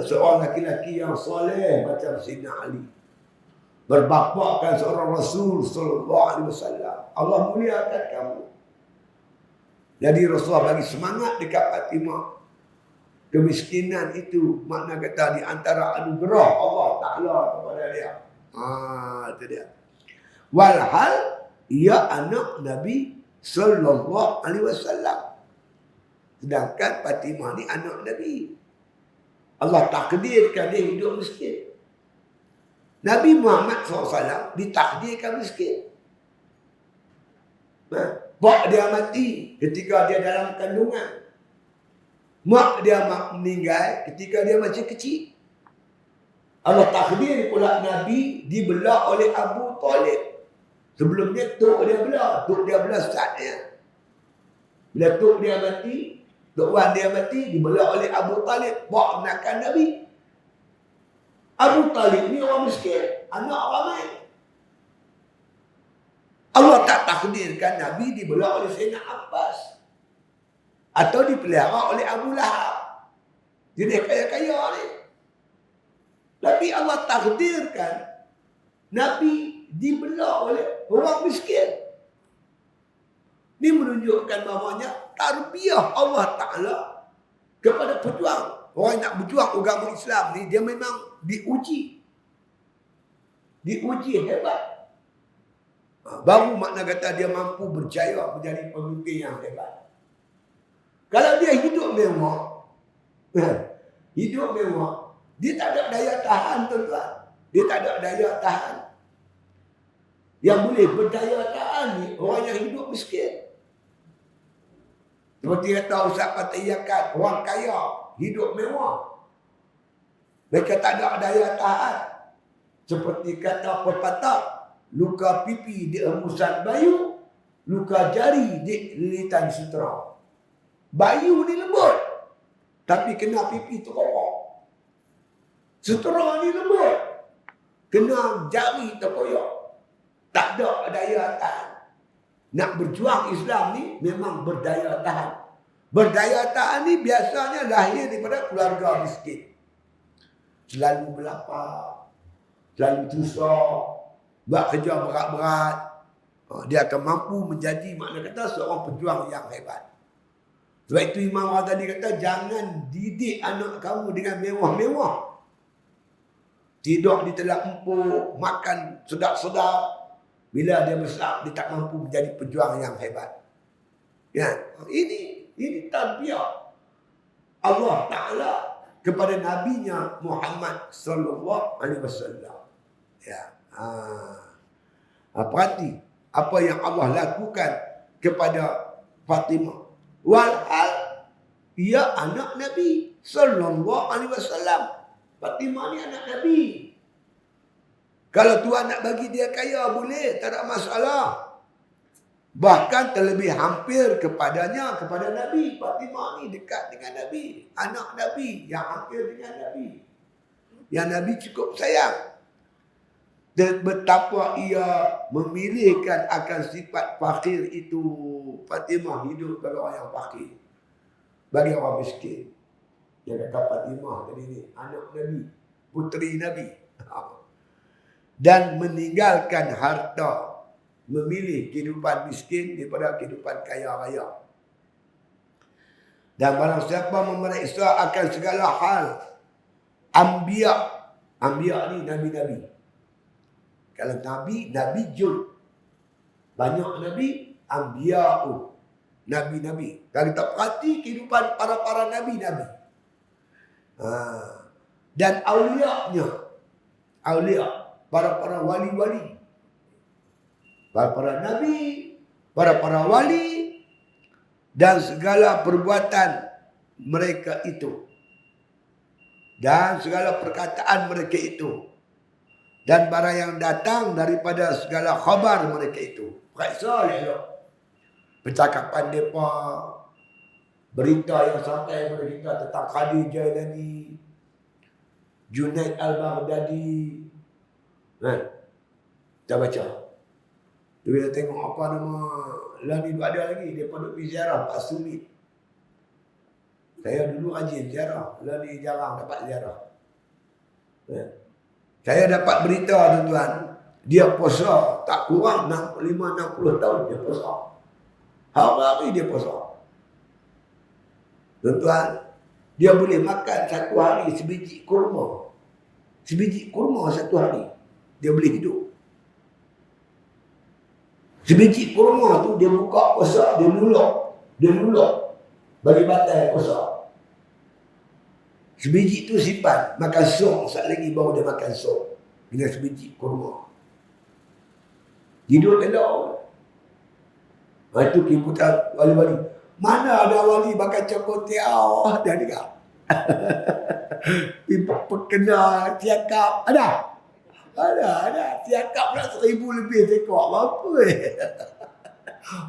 seorang laki-laki yang soleh macam Sayyidina Ali. Berbapakkan seorang Rasul sallallahu alaihi wasallam. Allah muliakan kamu. Jadi Rasulullah bagi semangat dekat Fatimah. Kemiskinan itu makna kata di antara anugerah Allah Ta'ala kepada dia. Itu dia. Walhal ia anak Nabi sallallahu alaihi wasallam. Sedangkan Fatimah ni anak Nabi. Allah takdirkan dia hidup miskin. Nabi Muhammad SAW ditakdirkan miskin. Mak dia mati ketika dia dalam kandungan. Mak dia meninggal ketika dia masih kecil. Allah takdir pula Nabi dibelah oleh Abu Talib. Sebelumnya tok dia belah saatnya. Bila tok dia mati, tok wan dia mati, dibelah oleh Abu Talib. Bawa menakan Nabi. Abu Talib ni orang miskin, anak ramai. Allah tak takdirkan Nabi dibelah oleh Sayyidina Abbas. Atau dipelihara oleh Abu Lahab. Jadi kaya-kaya ni. Tapi Allah takdirkan Nabi dibelah oleh orang miskin. Ini menunjukkan bahawanya tarbiyah Allah Ta'ala kepada pejuang. Orang nak berjuang agama Islam ni, dia memang diuji. Diuji hebat. Baru makna kata dia mampu berjaya menjadi pemimpin yang hebat. Kalau dia hidup mewah, dia tak ada daya tahan, tuan-tuan. Dia tak ada daya tahan. Yang boleh berdaya tahan ni orang yang hidup miskin. Seperti kata Ustaz Fatayyakan, orang kaya hidup mewah, mereka tak ada daya tahan. Seperti kata pepatah, luka pipi di embusan bayu, luka jari di lilitan sutera. Bayu ni lembut, tapi kena pipi tu kokoh. Sutera ni lembut, kena jari terkoyak. Tak ada daya tahan. Nak berjuang Islam ni memang berdaya tahan. Berdaya tahan ni biasanya lahir daripada keluarga miskin. Selalu berlapar. selalu susah, buat kerja berat-berat, dia akan mampu menjadi, makna kata, seorang pejuang yang hebat. Sebab itu Imam Ghazali kata, jangan didik anak kamu dengan mewah-mewah. Tidur di telak empuk, makan sedap-sedap. Bila dia besar, dia tak mampu menjadi pejuang yang hebat. Ya, ini tarbiyah Allah Ta'ala kepada Nabi-Nya Muhammad sallallahu alaihi wasallam. Ya. Perhati apa yang Allah lakukan kepada Fatimah. Walhal ia anak Nabi sallallahu alaihi wasallam. Fatimah ni anak Nabi. Kalau Tuhan nak bagi dia kaya boleh, tak ada masalah. Bahkan terlebih hampir kepadanya, kepada Nabi. Fatimah ni dekat dengan Nabi. Anak Nabi yang hampir dengan Nabi. Yang Nabi cukup sayang. Dan betapa ia memilihkan akan sifat fakir itu. Fatimah hidup bagi orang yang fakir. Bagi orang miskin. Dia kata Fatimah tadi ni, anak Nabi. Puteri Nabi. Dan meninggalkan harta. Memilih kehidupan miskin daripada kehidupan kaya raya. Dan barang siapa memeriksa akan segala hal. Anbiya. Anbiya ni Nabi-Nabi. Kalau Nabi, Nabi Jul. Banyak Nabi, Anbiya'u. Nabi-Nabi. Kalau kita perhati kehidupan para Nabi-Nabi. Dan awliya-nya. Awliya. Para wali-wali. Para Nabi. Para wali. Dan segala perbuatan mereka itu. Dan segala perkataan mereka itu. Dan barang yang datang daripada segala khabar mereka itu. Periksa elok. Percakapan mereka. Berita yang sampai kepada kita tentang Khadir Jailani. Junaid Al-Baghdadi. Kita baca. Bila tengok apa nama. Lah ni ada lagi. Dia duduk pergi ziarah Pak Sumit. Saya dulu rajin ziarah. Lah ni jarang dapat ziarah. Saya dapat berita tuan-tuan, dia puasa tak kurang 65-60 tahun dia puasa. Hari-hari dia puasa. Tuan-tuan, dia boleh makan satu hari sebiji kurma. Sebiji kurma satu hari. Dia boleh hidup. Sebiji kurma tu dia buka puasa, dia luluk. Dia luluk. Bagi batal puasa. Sebiji tu simpan. Makan sok. Saat lagi baru dia makan sok. Dengan sebiji kurma. Hidup elok. Itu kimputan wali-wali. Mana ada wali makan cokotiao? Ada juga. Perkena tiakap. Ada? Ada. Tiakap pula 1,000 lebih tekok. Apa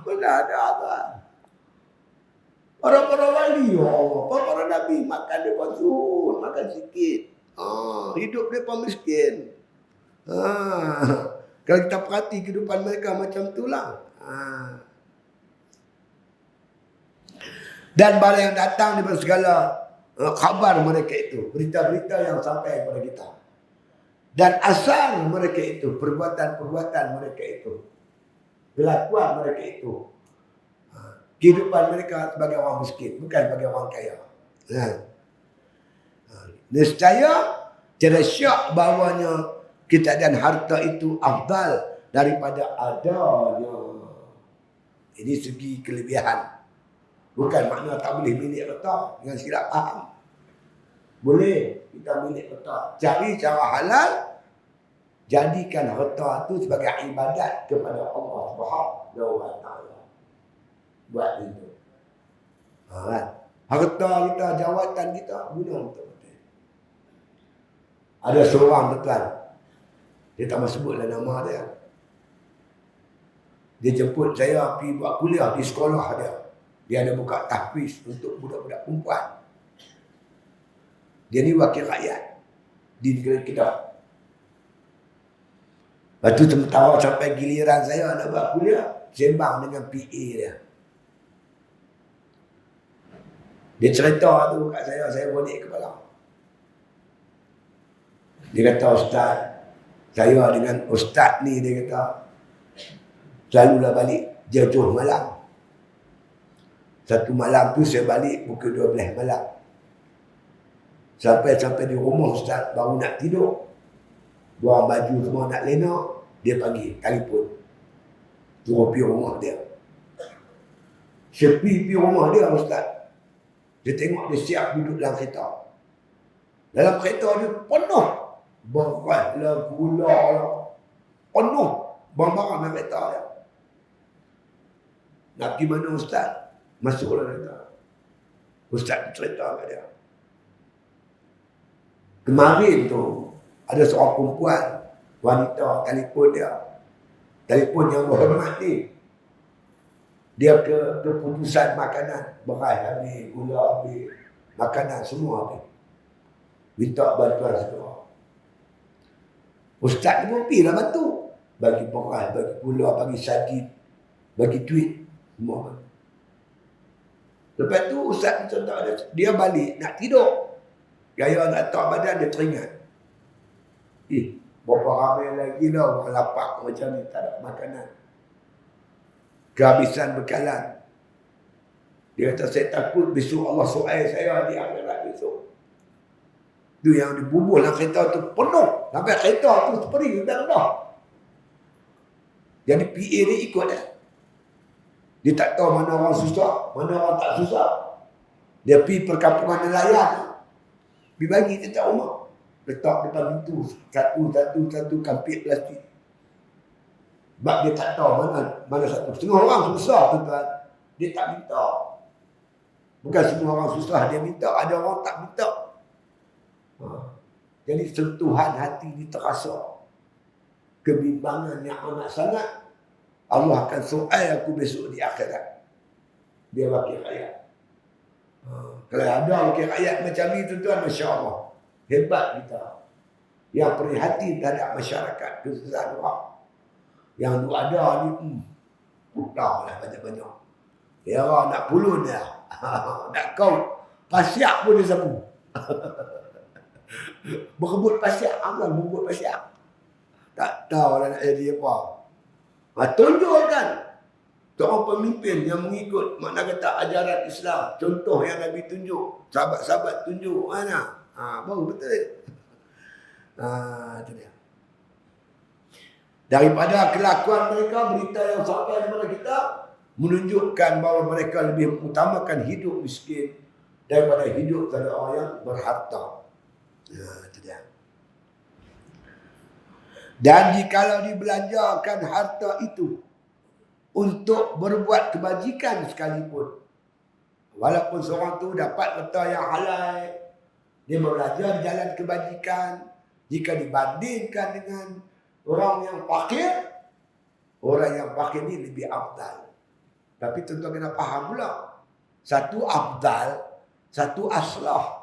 Mana ada tuan. Para wali, para Nabi makan mereka zuhud, makan sikit. Hidup mereka miskin. Kalau kita perhati kehidupan mereka macam itulah. Dan barang yang datang daripada segala khabar mereka itu, berita-berita yang sampai kepada kita. Dan asal mereka itu, perbuatan-perbuatan mereka itu, kelakuan mereka itu. Kehidupan mereka sebagai orang miskin, bukan sebagai orang kaya. Nescaya tidak syak bahawanya kita dan harta itu afdal daripada adanya. Ini segi kelebihan. Bukan makna tak boleh milik harta dengan silap faham. Boleh kita milik harta. Cari cara halal. Jadikan harta itu sebagai ibadat kepada Allah Subhanahu wa Ta'ala. Buat itu. Harta kita, jawatan kita, guna untuk betul. Ada seorang tuan, dia tak mahu sebutlah nama dia. Dia jemput saya pergi buat kuliah di sekolah dia. Dia ada buka tahfiz untuk budak-budak perempuan. Dia ni wakil rakyat di negeri kita. Lepas tu sementara sampai giliran saya nak buat kuliah, sembang dengan PA dia. Dia cerita tu kat saya bonek kepala. Dia kata, Ustaz, Saya dengan ustaz ni, dia kata, selalulah balik jauh malam. Satu malam tu saya balik pukul 12 malam. Sampai di rumah ustaz baru nak tidur. Buang baju semua nak lena, dia panggil, telefon. Suruh pergi rumah dia. Saya pergi rumah dia ustaz. Dia tengok dia siap duduk dalam kereta. Dalam kereta dia penuh. Beras lah, gula lah. Penuh barang-barang dalam kereta dia. Nak pergi mana ustaz? Masuklah kereta. Ustaz cerita kat dia. Kemarin tu ada seorang perempuan, wanita, telefon dia. Telefon yang berhormat ni. Dia keputusan makanan. Beras habis, gula habis, makanan semua habis. Minta bantuan segera. Ustaz ni pun pergi lah bantu. Bagi beras, bagi gula, bagi sardin, bagi duit. Semua. Lepas tu ustaz contoh dia balik nak tidur. Gaya nak letak badan dia teringat. Berapa ramai lagi lah orang lapar macam ni, tak ada makanan. Kehabisan bekalan. Dia kata, saya takut besok Allah soal saya di akhirat besok. Tu yang dibubuh dalam kereta tu penuh. Sampai kereta tu seperti tak ada. Jadi PA dia ikut dia. Dia tak tahu mana orang susah, mana orang tak susah. Dia pergi perkampungan nelayan. Pergi bagi dekat rumah. Letak depan pintu. Satu kampit plastik. Sebab dia tak tahu mana satu. Setengah orang susah tuan. Dia tak minta. Bukan semua orang susah dia minta. Ada orang tak minta. Jadi sentuhan hati ni terasa. Kebimbangan yang amat sangat. Allah akan soal aku besok di akhirat. Dia wakil rakyat. Kalau ada wakil rakyat macam ni tuan-tuan, Masya Allah. Hebat kita. Yang prihatin terhadap masyarakat kesusahan orang. Yang tu ada ni, putau lah banyak-banyak. Dia orang nak pulun dia. Nak kau. Pasiak pun dia sapu. Berebut pasiak. Abang berebut pasiak. Tak tahu lah nak jadi apa. Tunjukkan seorang pemimpin yang mengikut makna kata ajaran Islam. Contoh yang Nabi tunjuk. Sahabat-sahabat tunjuk. Mana? Baru betul. Itu dia. Daripada kelakuan mereka, berita yang sampai kepada kita menunjukkan bahawa mereka lebih mengutamakan hidup miskin daripada hidup kepada orang yang berharta. Itu dia. Dan jikalau dibelanjakan harta itu untuk berbuat kebajikan sekalipun, walaupun seorang tu dapat harta yang halal, dia berbelanja di jalan kebajikan, jika dibandingkan dengan orang yang fakir, orang yang fakir ni lebih afdal. Tapi tentu kena faham pula. Satu afdal, satu aslah.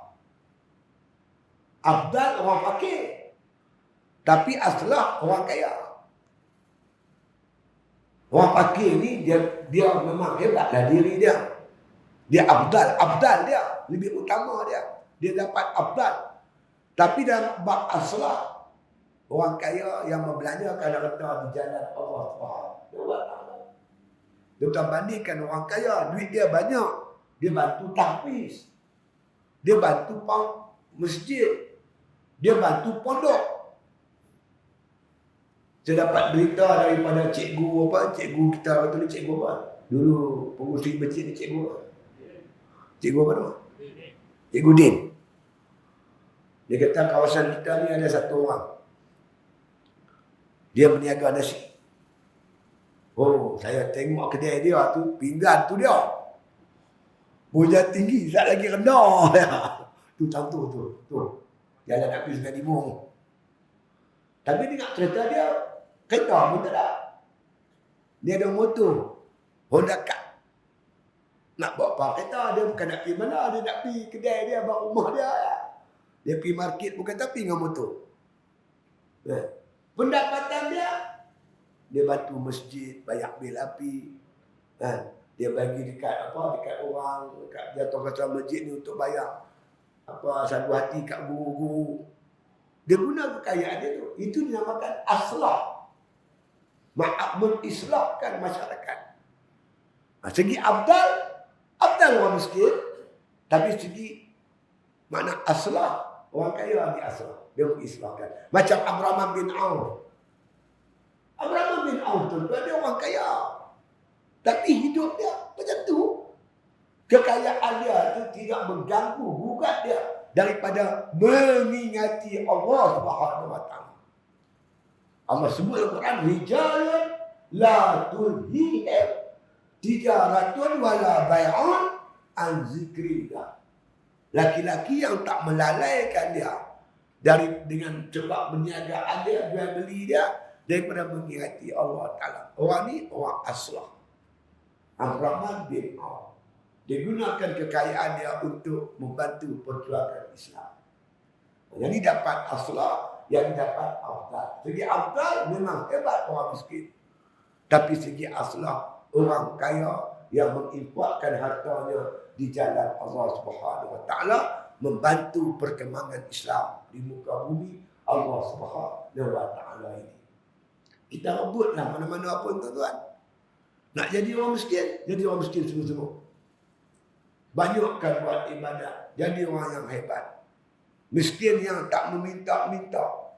Afdal orang fakir. Tapi aslah orang kaya. Orang fakir ni dia memang hebatlah diri dia. Dia afdal dia, lebih utama dia. Dia dapat afdal. Tapi dalam bab aslah, orang kaya yang membelanjakan harta di jalan Allah SWT. Dia bandingkan orang kaya, duit dia banyak. Dia bantu tahfiz. Dia bantu masjid. Dia bantu pondok. Saya dapat berita daripada cikgu kita waktu ni, cikgu apa? Dulu pengurusi masjid ni cikgu apa? Cikgu apa nama? Cikgu Din. Dia kata kawasan kita ni ada satu orang. Dia berniaga nasi. Oh, saya tengok kedai dia tu, pinggan tu dia. Boja tinggi, tak lagi rendah. Tu contoh tu. Jalan nak pergi Sungai Timur. Tapi dengar cerita dia, kereta pun tak ada. Dia ada motor Honda Cut. Nak bawa apa kereta, dia bukan nak pergi mana, dia nak pergi kedai dia, bawa rumah dia. Dia pergi market bukan tapi dengan motor. Pendapatan dia bantu masjid, bayar bil api. Dia bagi dekat orang, dekat jatuh kaca masjid ni untuk bayar satu hati kat guru-guru. Dia guna kekayaan dia tu. Itu dinamakan aslah. Mengislahkan masyarakat. Segi abdal orang miskin. Tapi segi makna aslah, orang kaya di aslah. Dia mengislahkan. Macam Abraham bin Auf. Abraham bin Auf tu dia orang kaya. Tapi hidup dia macam tu. Kekayaan dia tu tidak mengganggu gugat dia daripada mengingati Allah Subhanahu wa taala. Allah sebut dalam Quran, rijalun la tulhihim tijaratun wala bai'un an zikrillah. Laki-laki yang tak melalaikan dia dengan sebab perniagaan dia, jual beli dia daripada mengingati Allah Taala. Orang ni orang aslah. Abraham bin Auf. Dia gunakan kekayaan dia untuk membantu perjuangan Islam. Jadi dapat aslah, yang dapat afdal. Segi afdal memang hebat orang miskin. Tapi segi aslah, orang kaya yang menginfakkan hartanya di jalan Allah Subhanahu wa taala membantu perkembangan Islam di muka bumi Allah Subhanahu wa taala ini. Kita rebutlah mana-mana pun tuan-tuan. Nak jadi orang miskin, jadi orang miskin semua-semua. Banyakkan buat ibadat, jadi orang yang hebat. Miskin yang tak meminta-minta.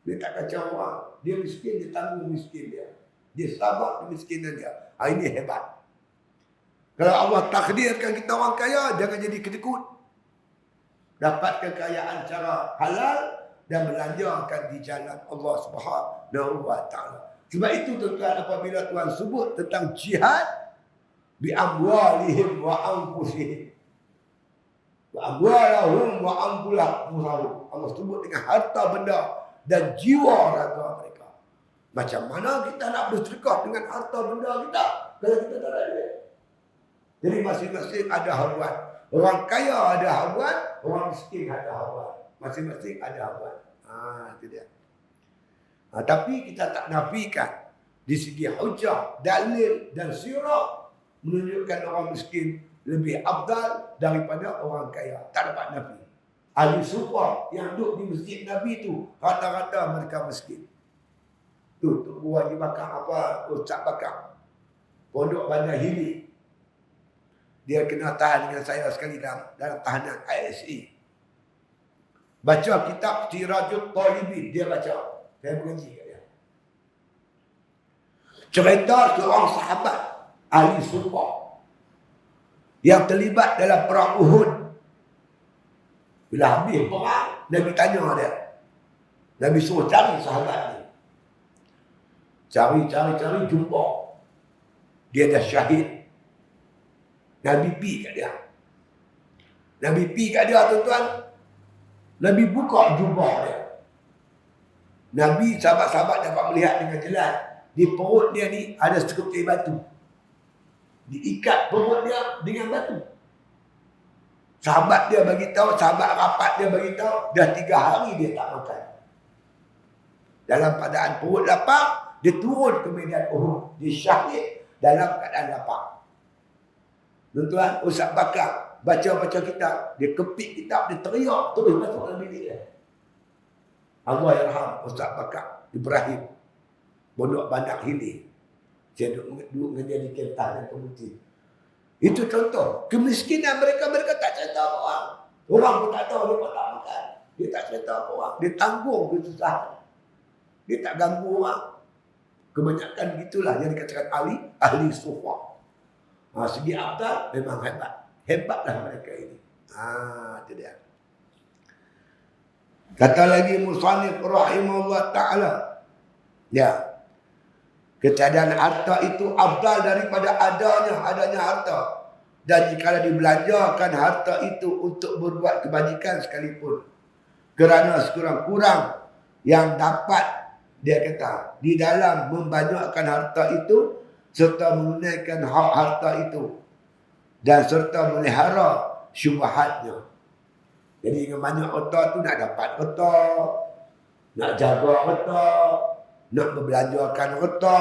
Dia tak kacau orang. Dia miskin, dia tanggung miskin dia. Dia sabar kemiskinan dia. Ini hebat. Kalau Allah takdirkan kita orang kaya, jangan jadi kedekut. Dapat kekayaan secara halal dan belanjakan di jalan Allah Subhanahu wa taala. Sebab itu tuan-tuan, apabila Tuhan sebut tentang jihad bi amwalihim wa anfusihim. Wa amwalahum wa anfusahum. Allah sebut dengan harta benda dan jiwa raga mereka. Macam mana kita nak bersedekah dengan harta benda kita kalau kita tak ada duit? Jadi masing-masing ada haluan. Orang kaya ada haluan, orang miskin ada haluan. Masing-masing ada haluan. Itu dia. Tapi kita tak nafikan di segi hujah, dalil dan sirah menunjukkan orang miskin lebih afdal daripada orang kaya. Tak dapat nafi. Ahli sufa yang duduk di masjid Nabi tu rata-rata mereka miskin. Tu Guru Haji Bakar Ustaz Bakar Pondok Bandar Hili. Dia kena tahan dengan saya sekali dalam tahanan ISE. Baca kitab Sirajul Talibin, dia baca. Saya mengaji kat dia. Cerita seorang sahabat ahli sufa yang terlibat dalam perang Uhud. Bila habis perang, Nabi tanya dia. Nabi suruh cari sahabat ni. Cari, jumpa. Dia dah syahid. Nabi pergi kat dia. Nabi pergi kat dia, tuan-tuan. Nabi buka jubah dia. Nabi, sahabat-sahabat dapat melihat dengan jelas. Di perut dia ni ada sekeping batu. Diikat perut dia dengan batu. Sahabat dia bagi tahu, sahabat rapat dia bagi tahu, dah 3 hari dia tak makan. Dalam keadaan perut lapar, dia turun ke medan Uhud. Dia syahid dalam keadaan lapar. Tuan-tuan, Ustaz Bakar baca-baca kitab, dia kepik kitab, dia teriak terus masuk dalam bilik dia. Allah yarham Ustaz Bakar Ibrahim, Pondok Bandar Hili. Saya duduk dengan dia di Kelantan dan Kemudian. Itu contoh. Kemiskinan mereka tak cerita apa orang. Orang pun tak tahu mereka tak makan. Dia tak cerita apa orang. Dia tanggung kesusahan. Dia tak ganggu orang. Kebanyakan gitulah yang dikatakan ahli sufa. Segi afdal memang hebat. Hebatlah mereka ini. Itu dia. Kata lagi musannif rahimahullah ta'ala. Ya. Ketiadaan harta itu afdal daripada adanya harta. Dan jika dibelanjakan harta itu untuk berbuat kebajikan sekalipun. Kerana sekurang-kurang yang dapat, dia kata, di dalam membanyakkan harta itu, serta menunaikan hak harta itu. Dan serta melihara syubhatnya. Jadi dengan banyak harta tu nak dapat harta, nak jaga harta, nak berbelanjakan harta,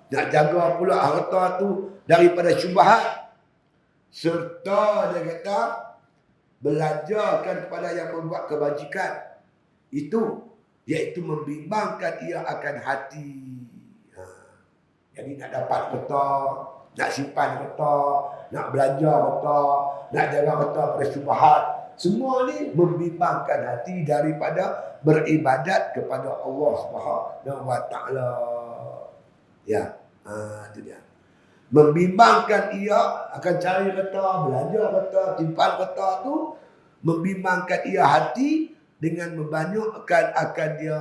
nak jaga pula harta tu daripada syubhat. Serta dia kata belanjakan kepada yang membuat kebajikan. itu, iaitu membimbangkan ia akan hati. Jadi nak dapat betul, nak simpan betul, nak belanja betul, nak jaga betul pada syubhat. Semua ni membimbangkan hati daripada beribadat kepada Allah Subhanahu wa taala. Ya, itu dia. Membimbangkan ia akan cari kata, belanja kata, simpan kata tu, membimbangkan ia hati dengan membanyakkan akan dia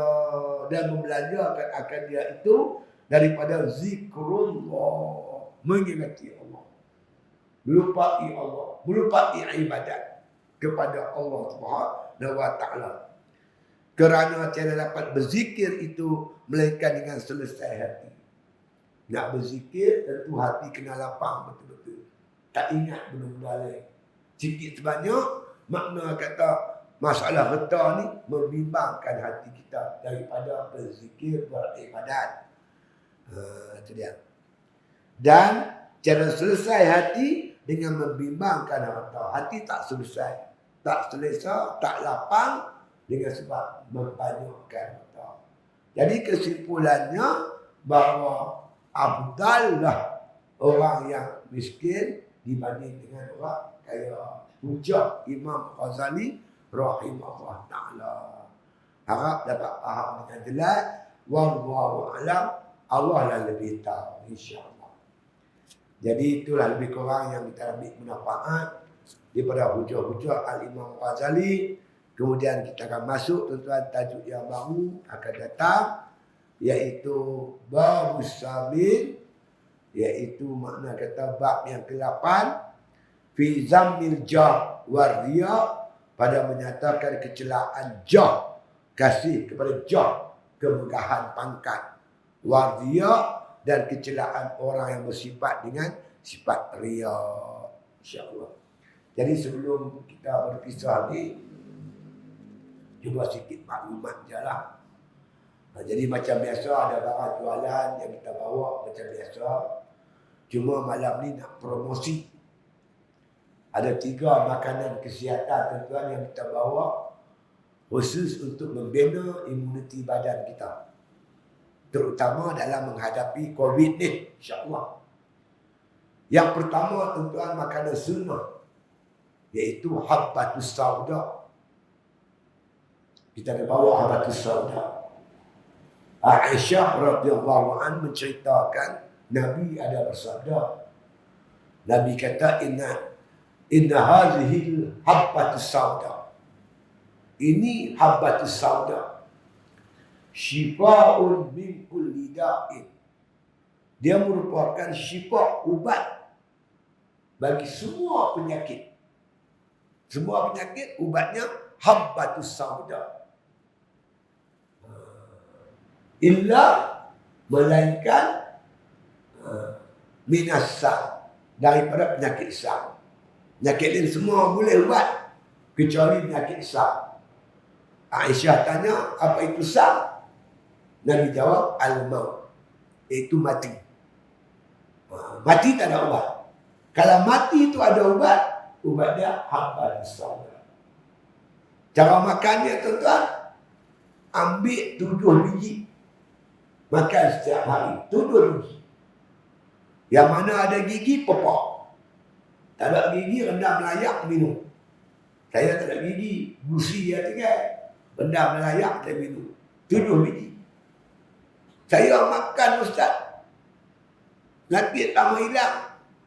dan membelanjakan akan dia itu daripada zikrullah, mengingati Allah, melupai Allah, melupai ibadat kepada Allah Subhanahu wa taala. Kerana tiada dapat berzikir itu melainkan dengan selesai hati. Nak berzikir tentu hati kena lapang betul-betul. Tak ingat benda-benda lain. Sikit sebanyak makna kata masalah harta ni membimbangkan hati kita daripada berzikir, beribadat. Itu dia. Dan cara selesai hati dengan membimbangkan harta. Hati tak selesai, tak selesa, tak lapang dengan sebab membanyakkan harta. Jadi kesimpulannya bahawa afdallah orang yang miskin dibanding dengan orang kaya. Ujar Imam Ghazali rahimahullah ta'ala. Harap dapat faham dengan jelas. Wallahu a'lam. Allah lah lebih tahu, insya-Allah. Jadi itulah lebih kurang yang kita ambil manfaat daripada hujah-hujah Al-Imam Ghazali. Kemudian kita akan masuk tuan-tuan tajuk yang baru akan datang, iaitu Babus Samin, iaitu makna kata bab yang ke-8 fi zammil jah wa riya, pada menyatakan kecelaan jah, kasih kepada jah, kemegahan pangkat, wardia, dan kecelaan orang yang bersifat dengan sifat riya, insya-Allah. Jadi sebelum kita berpisah ni, cuba sikit maklumat je lah. Jadi macam biasa ada barang jualan yang kita bawa macam biasa. Cuma malam ni nak promosi. Ada 3 makanan kesihatan tuan-tuan yang kita bawa khusus untuk membina imuniti badan kita, terutama dalam menghadapi COVID ni, insya-Allah. Yang pertama tuan-tuan makanan sunnah, iaitu habbatus sauda. Kita ada bawa habbatus sauda. Aisyah radhiyallahu anha menceritakan Nabi ada bersabda. Nabi kata inna hadhihi habbatus sauda. Ini habbatus sauda. Syifa'un min kulli da'in. Dia merupakan syifa, ubat bagi semua penyakit. Semua penyakit ubatnya habbatus sauda. Illa melainkan minasam, daripada penyakit sam. Penyakit lain semua boleh ubat kecuali penyakit sam. Aisyah tanya, apa itu sam? Nabi jawab, al-maut, iaitu mati. Mati tak ada ubat. Kalau mati itu ada ubat, ubat dia habbatus sauda. Cara makannya tuan-tuan, ambil 7 biji. Makan setiap hari 7 biji. Yang mana ada gigi, pepok. Tak ada gigi, rendam layak, minum. Saya tak ada gigi, gusi yang tinggal. Rendam layak, saya minum 7 biji. Saya makan ustaz, sakit lama hilang.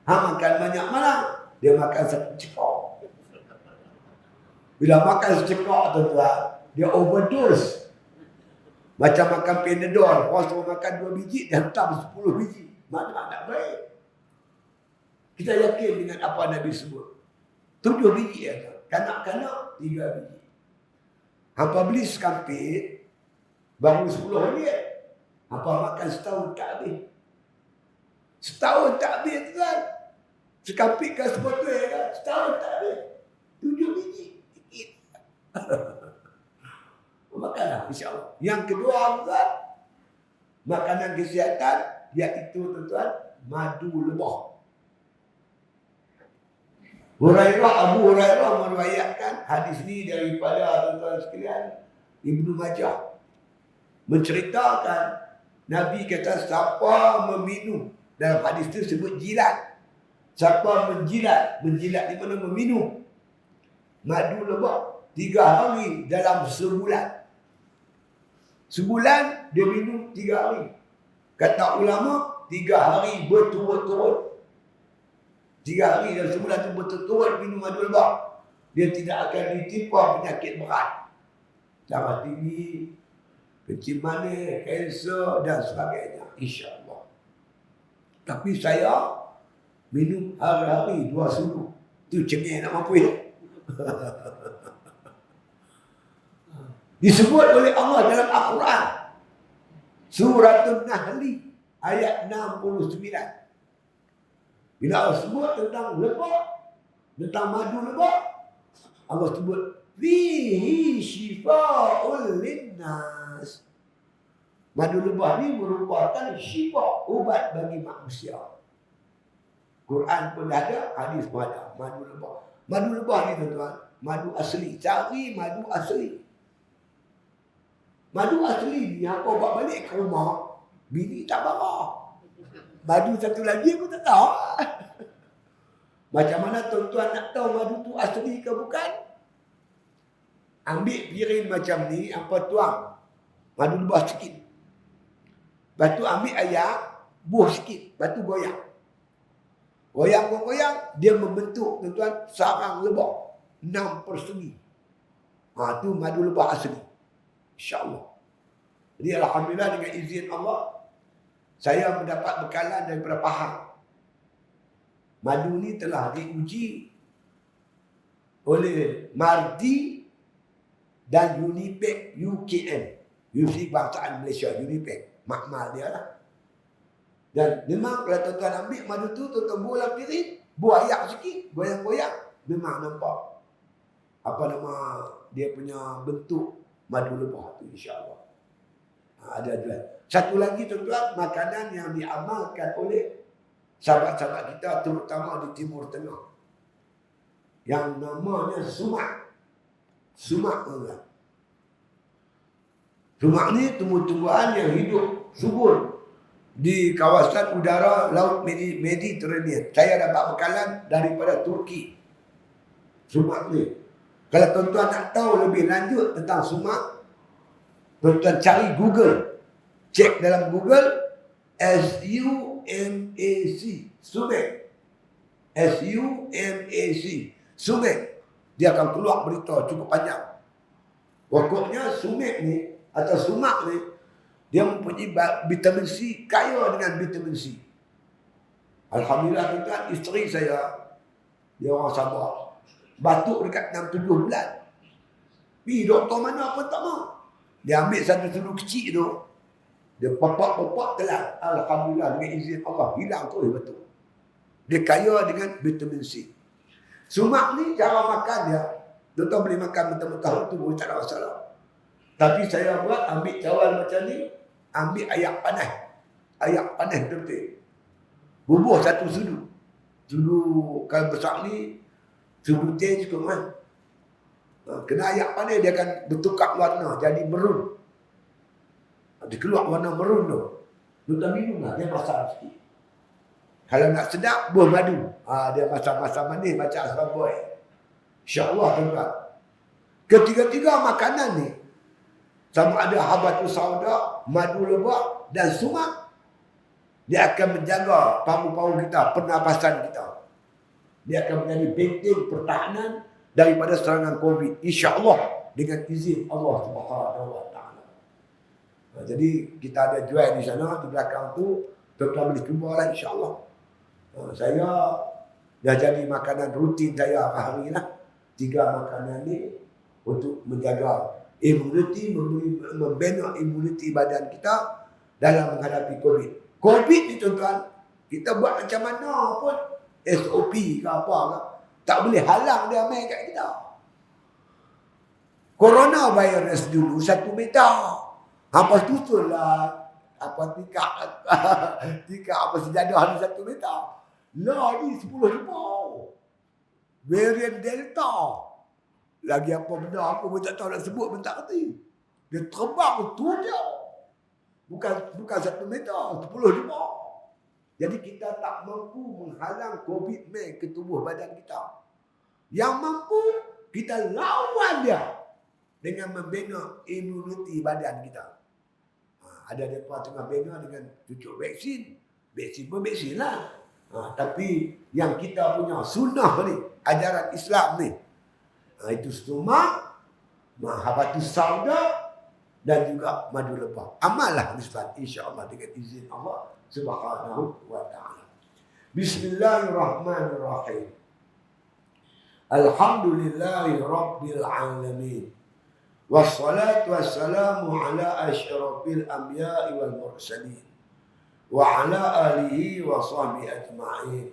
Makan banyak mana? Dia makan satu cekok. Bila makan secekok tuan-tuan, dia overdose. Macam makan Panadol, orang suruh makan 2 biji, dia hantar 10 biji. Mana tak baik. Kita yakin dengan apa Nabi sebut. 7 biji ya. Kanak-kanak 3 biji. Hampa beli sekampit, baru 10 ringgit. Hampa makan setahun tak habis. Setahun tak habis tuan. Sekampit kan sebotol kan, setahun tak habis. 7 biji. Sikit. Makanlah insya-Allah. Yang kedua tuan, makanan kesihatan, iaitu tuan-tuan madu lebah. Abu Hurairah meriwayatkan hadis ini daripada tuan-tuan sekalian Ibnu Majah menceritakan Nabi kata siapa meminum, dalam hadis itu sebut jilat. Siapa menjilat di mana meminum madu lebah 3 hari dalam sebulan. Sebulan dia minum 3 hari. Kata ulama 3 hari berturut-turut. 3 hari dalam sebulan tu berturut-turut minum madu lebah. Dia tidak akan ditimpa penyakit berat. Darah tinggi, kencing manis, kanser dan sebagainya. InsyaAllah. Tapi saya minum hari-hari 2 sudu. Itu cengeng nak mampu ya. Disebut oleh Allah dalam Al-Quran. Suratul Nahli ayat 69. Bila Allah sebut tentang lebah, tentang madu lebah, Allah sebut fihi shifa'ul linnas. Madu lebah ni merupakan syifa, ubat bagi manusia. Quran pun ada, hadis pun ada. Madu lebah. Madu lebah ni tuan-tuan, madu asli. Cari madu asli. Madu asli ni apa buat balik ke rumah, bini tak marah. Madu satu lagi aku tak tahu. Macam mana tuan-tuan nak tahu madu tu asli ke bukan? Ambil piring macam ni, apa tuang madu lebah sikit. Lepas tu ambil air, buh sikit, lepas tu goyang. Goyang-goyang, dia membentuk tuan-tuan sarang lebah 6 persegi. Tu madu lebah asli. InsyaAllah. Jadi alhamdulillah dengan izin Allah, saya mendapat bekalan daripada Pahang. Madu ni telah diuji oleh Mardi dan Unipec UKM. Universiti Kebangsaan Malaysia, Unipec. Makmal dia lah. Dan memang kalau tuan-tuan ambil madu tu, tuan-tuan buah dalam piring, buah ayak sikit, goyang-goyang, memang nampak apa nama dia punya bentuk madu lebah tu, insyaAllah. Ada jual. Satu lagi tuan-tuan, makanan yang diamalkan oleh sahabat-sahabat kita, terutama di Timur Tengah, yang namanya sumak. Sumak tuan-tuan. Sumak ni tumbuh-tumbuhan yang hidup subur di kawasan udara Laut Mediterranean. Saya dapat bekalan daripada Turki. Sumak ni. Kalau tuan-tuan nak tahu lebih lanjut tentang sumak, tuan-tuan cari Google. Cek dalam Google SUMAC. Sumek. SUMAC. Sumek. Dia akan keluar berita cukup panjang. Pokoknya sumek ni atau sumak ni, dia mempunyai vitamin C, kaya dengan vitamin C. Alhamdulillah tuan-tuan, isteri saya, dia orang Sabah, batuk dekat 6-7 bulan. Pergi doktor mana pun tak mau. Dia ambil satu sudu kecil tu, dia papak-papak telan. Alhamdulillah dengan izin Allah, hilang tu batuk. Dia kaya dengan vitamin C. Sumak ni cara makan dia, tuan-tuan boleh makan mentah-mentah tu boleh, tak ada masalah. Tapi saya buat, ambil cawan macam ni, ambil ayak panas. Ayak panas betul-betul. Bubuh satu sudu. Sudu kalau besar ni, sudu teh cukup kan. Kena ayak panas, dia akan bertukar warna, jadi merun. Dia keluar warna merun tu. Tuan minum lah, dia masak sikit. Kalau nak sedap, buah madu. Dia masak-masak manis macam asam boy. InsyaAllah tuan-tuan. Ketiga-tiga makanan ni, sama ada habatus sauda, madu lebah dan sumak, dia akan menjaga paru-paru kita, pernafasan kita. Dia akan menjadi benteng pertahanan daripada serangan COVID. InsyaAllah dengan izin Allah Subhanahu Wa Taala. Jadi kita ada jual di sana, di belakang tu, tuan-tuan boleh cuba lah insyaAllah. Saya dah jadi makanan rutin saya hari lah. 3 makanan ni untuk menjaga imuniti, membina imuniti badan kita dalam menghadapi COVID. COVID ni tuan-tuan, kita buat macam mana pun, SOP ke apa ke, tak boleh halang dia main kat kita. Coronavirus dulu 1 meter. Apa susul lah, apa tika apa sejadah ni 1 meter. Lah ni 10 ribu. Varian Delta. Lagi apa benda, aku pun tak tahu nak sebut pun tak kerti. Dia terbang tu jauh. Bukan 1 meter, 10 ribu. Jadi kita tak mampu menghalang COVID-19 ke tubuh badan kita. Yang mampu, kita lawan dia dengan membina imuniti badan kita. Ada mereka tengah bina dengan cucuk vaksin. Vaksin pun vaksin lah. Tapi yang kita punya sunnah ni, ajaran Islam ni, itu stoma, habatus sauda dan juga madu lebah. Amallah Ustaz, insya-Allah dengan izin Allah Subhanahu wa taala. Bismillahirrahmanirrahim. Alhamdulillahi rabbil alamin. Wassalatu wassalamu ala asyrafil anbiya'i wal mursalin wa ala alihi wa sahbihi ajma'in.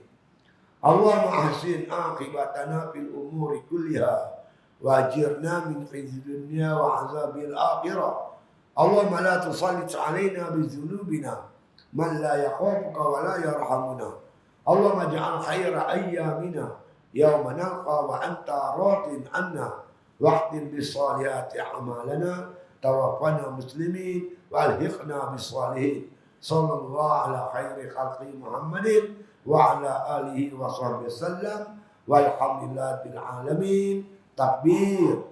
Allahumma ahsin aqibatana fil umuri kulliha wa ajirna min khizyi dunya wa azabil akhirah. Allahumma la tusallit alaina bi dhunubina man la yakhafuka wa la yarhamuna. Allahumma ij'al khaira ayyamina yawma nalqa wa anta radin anna واختم بالصالحات أعمالنا توفنا مسلمين والحقنا بالصالحين صلى الله على خير خلق محمد وعلى آله وصحبه وسلم والحمد لله بالعالمين. Takbir.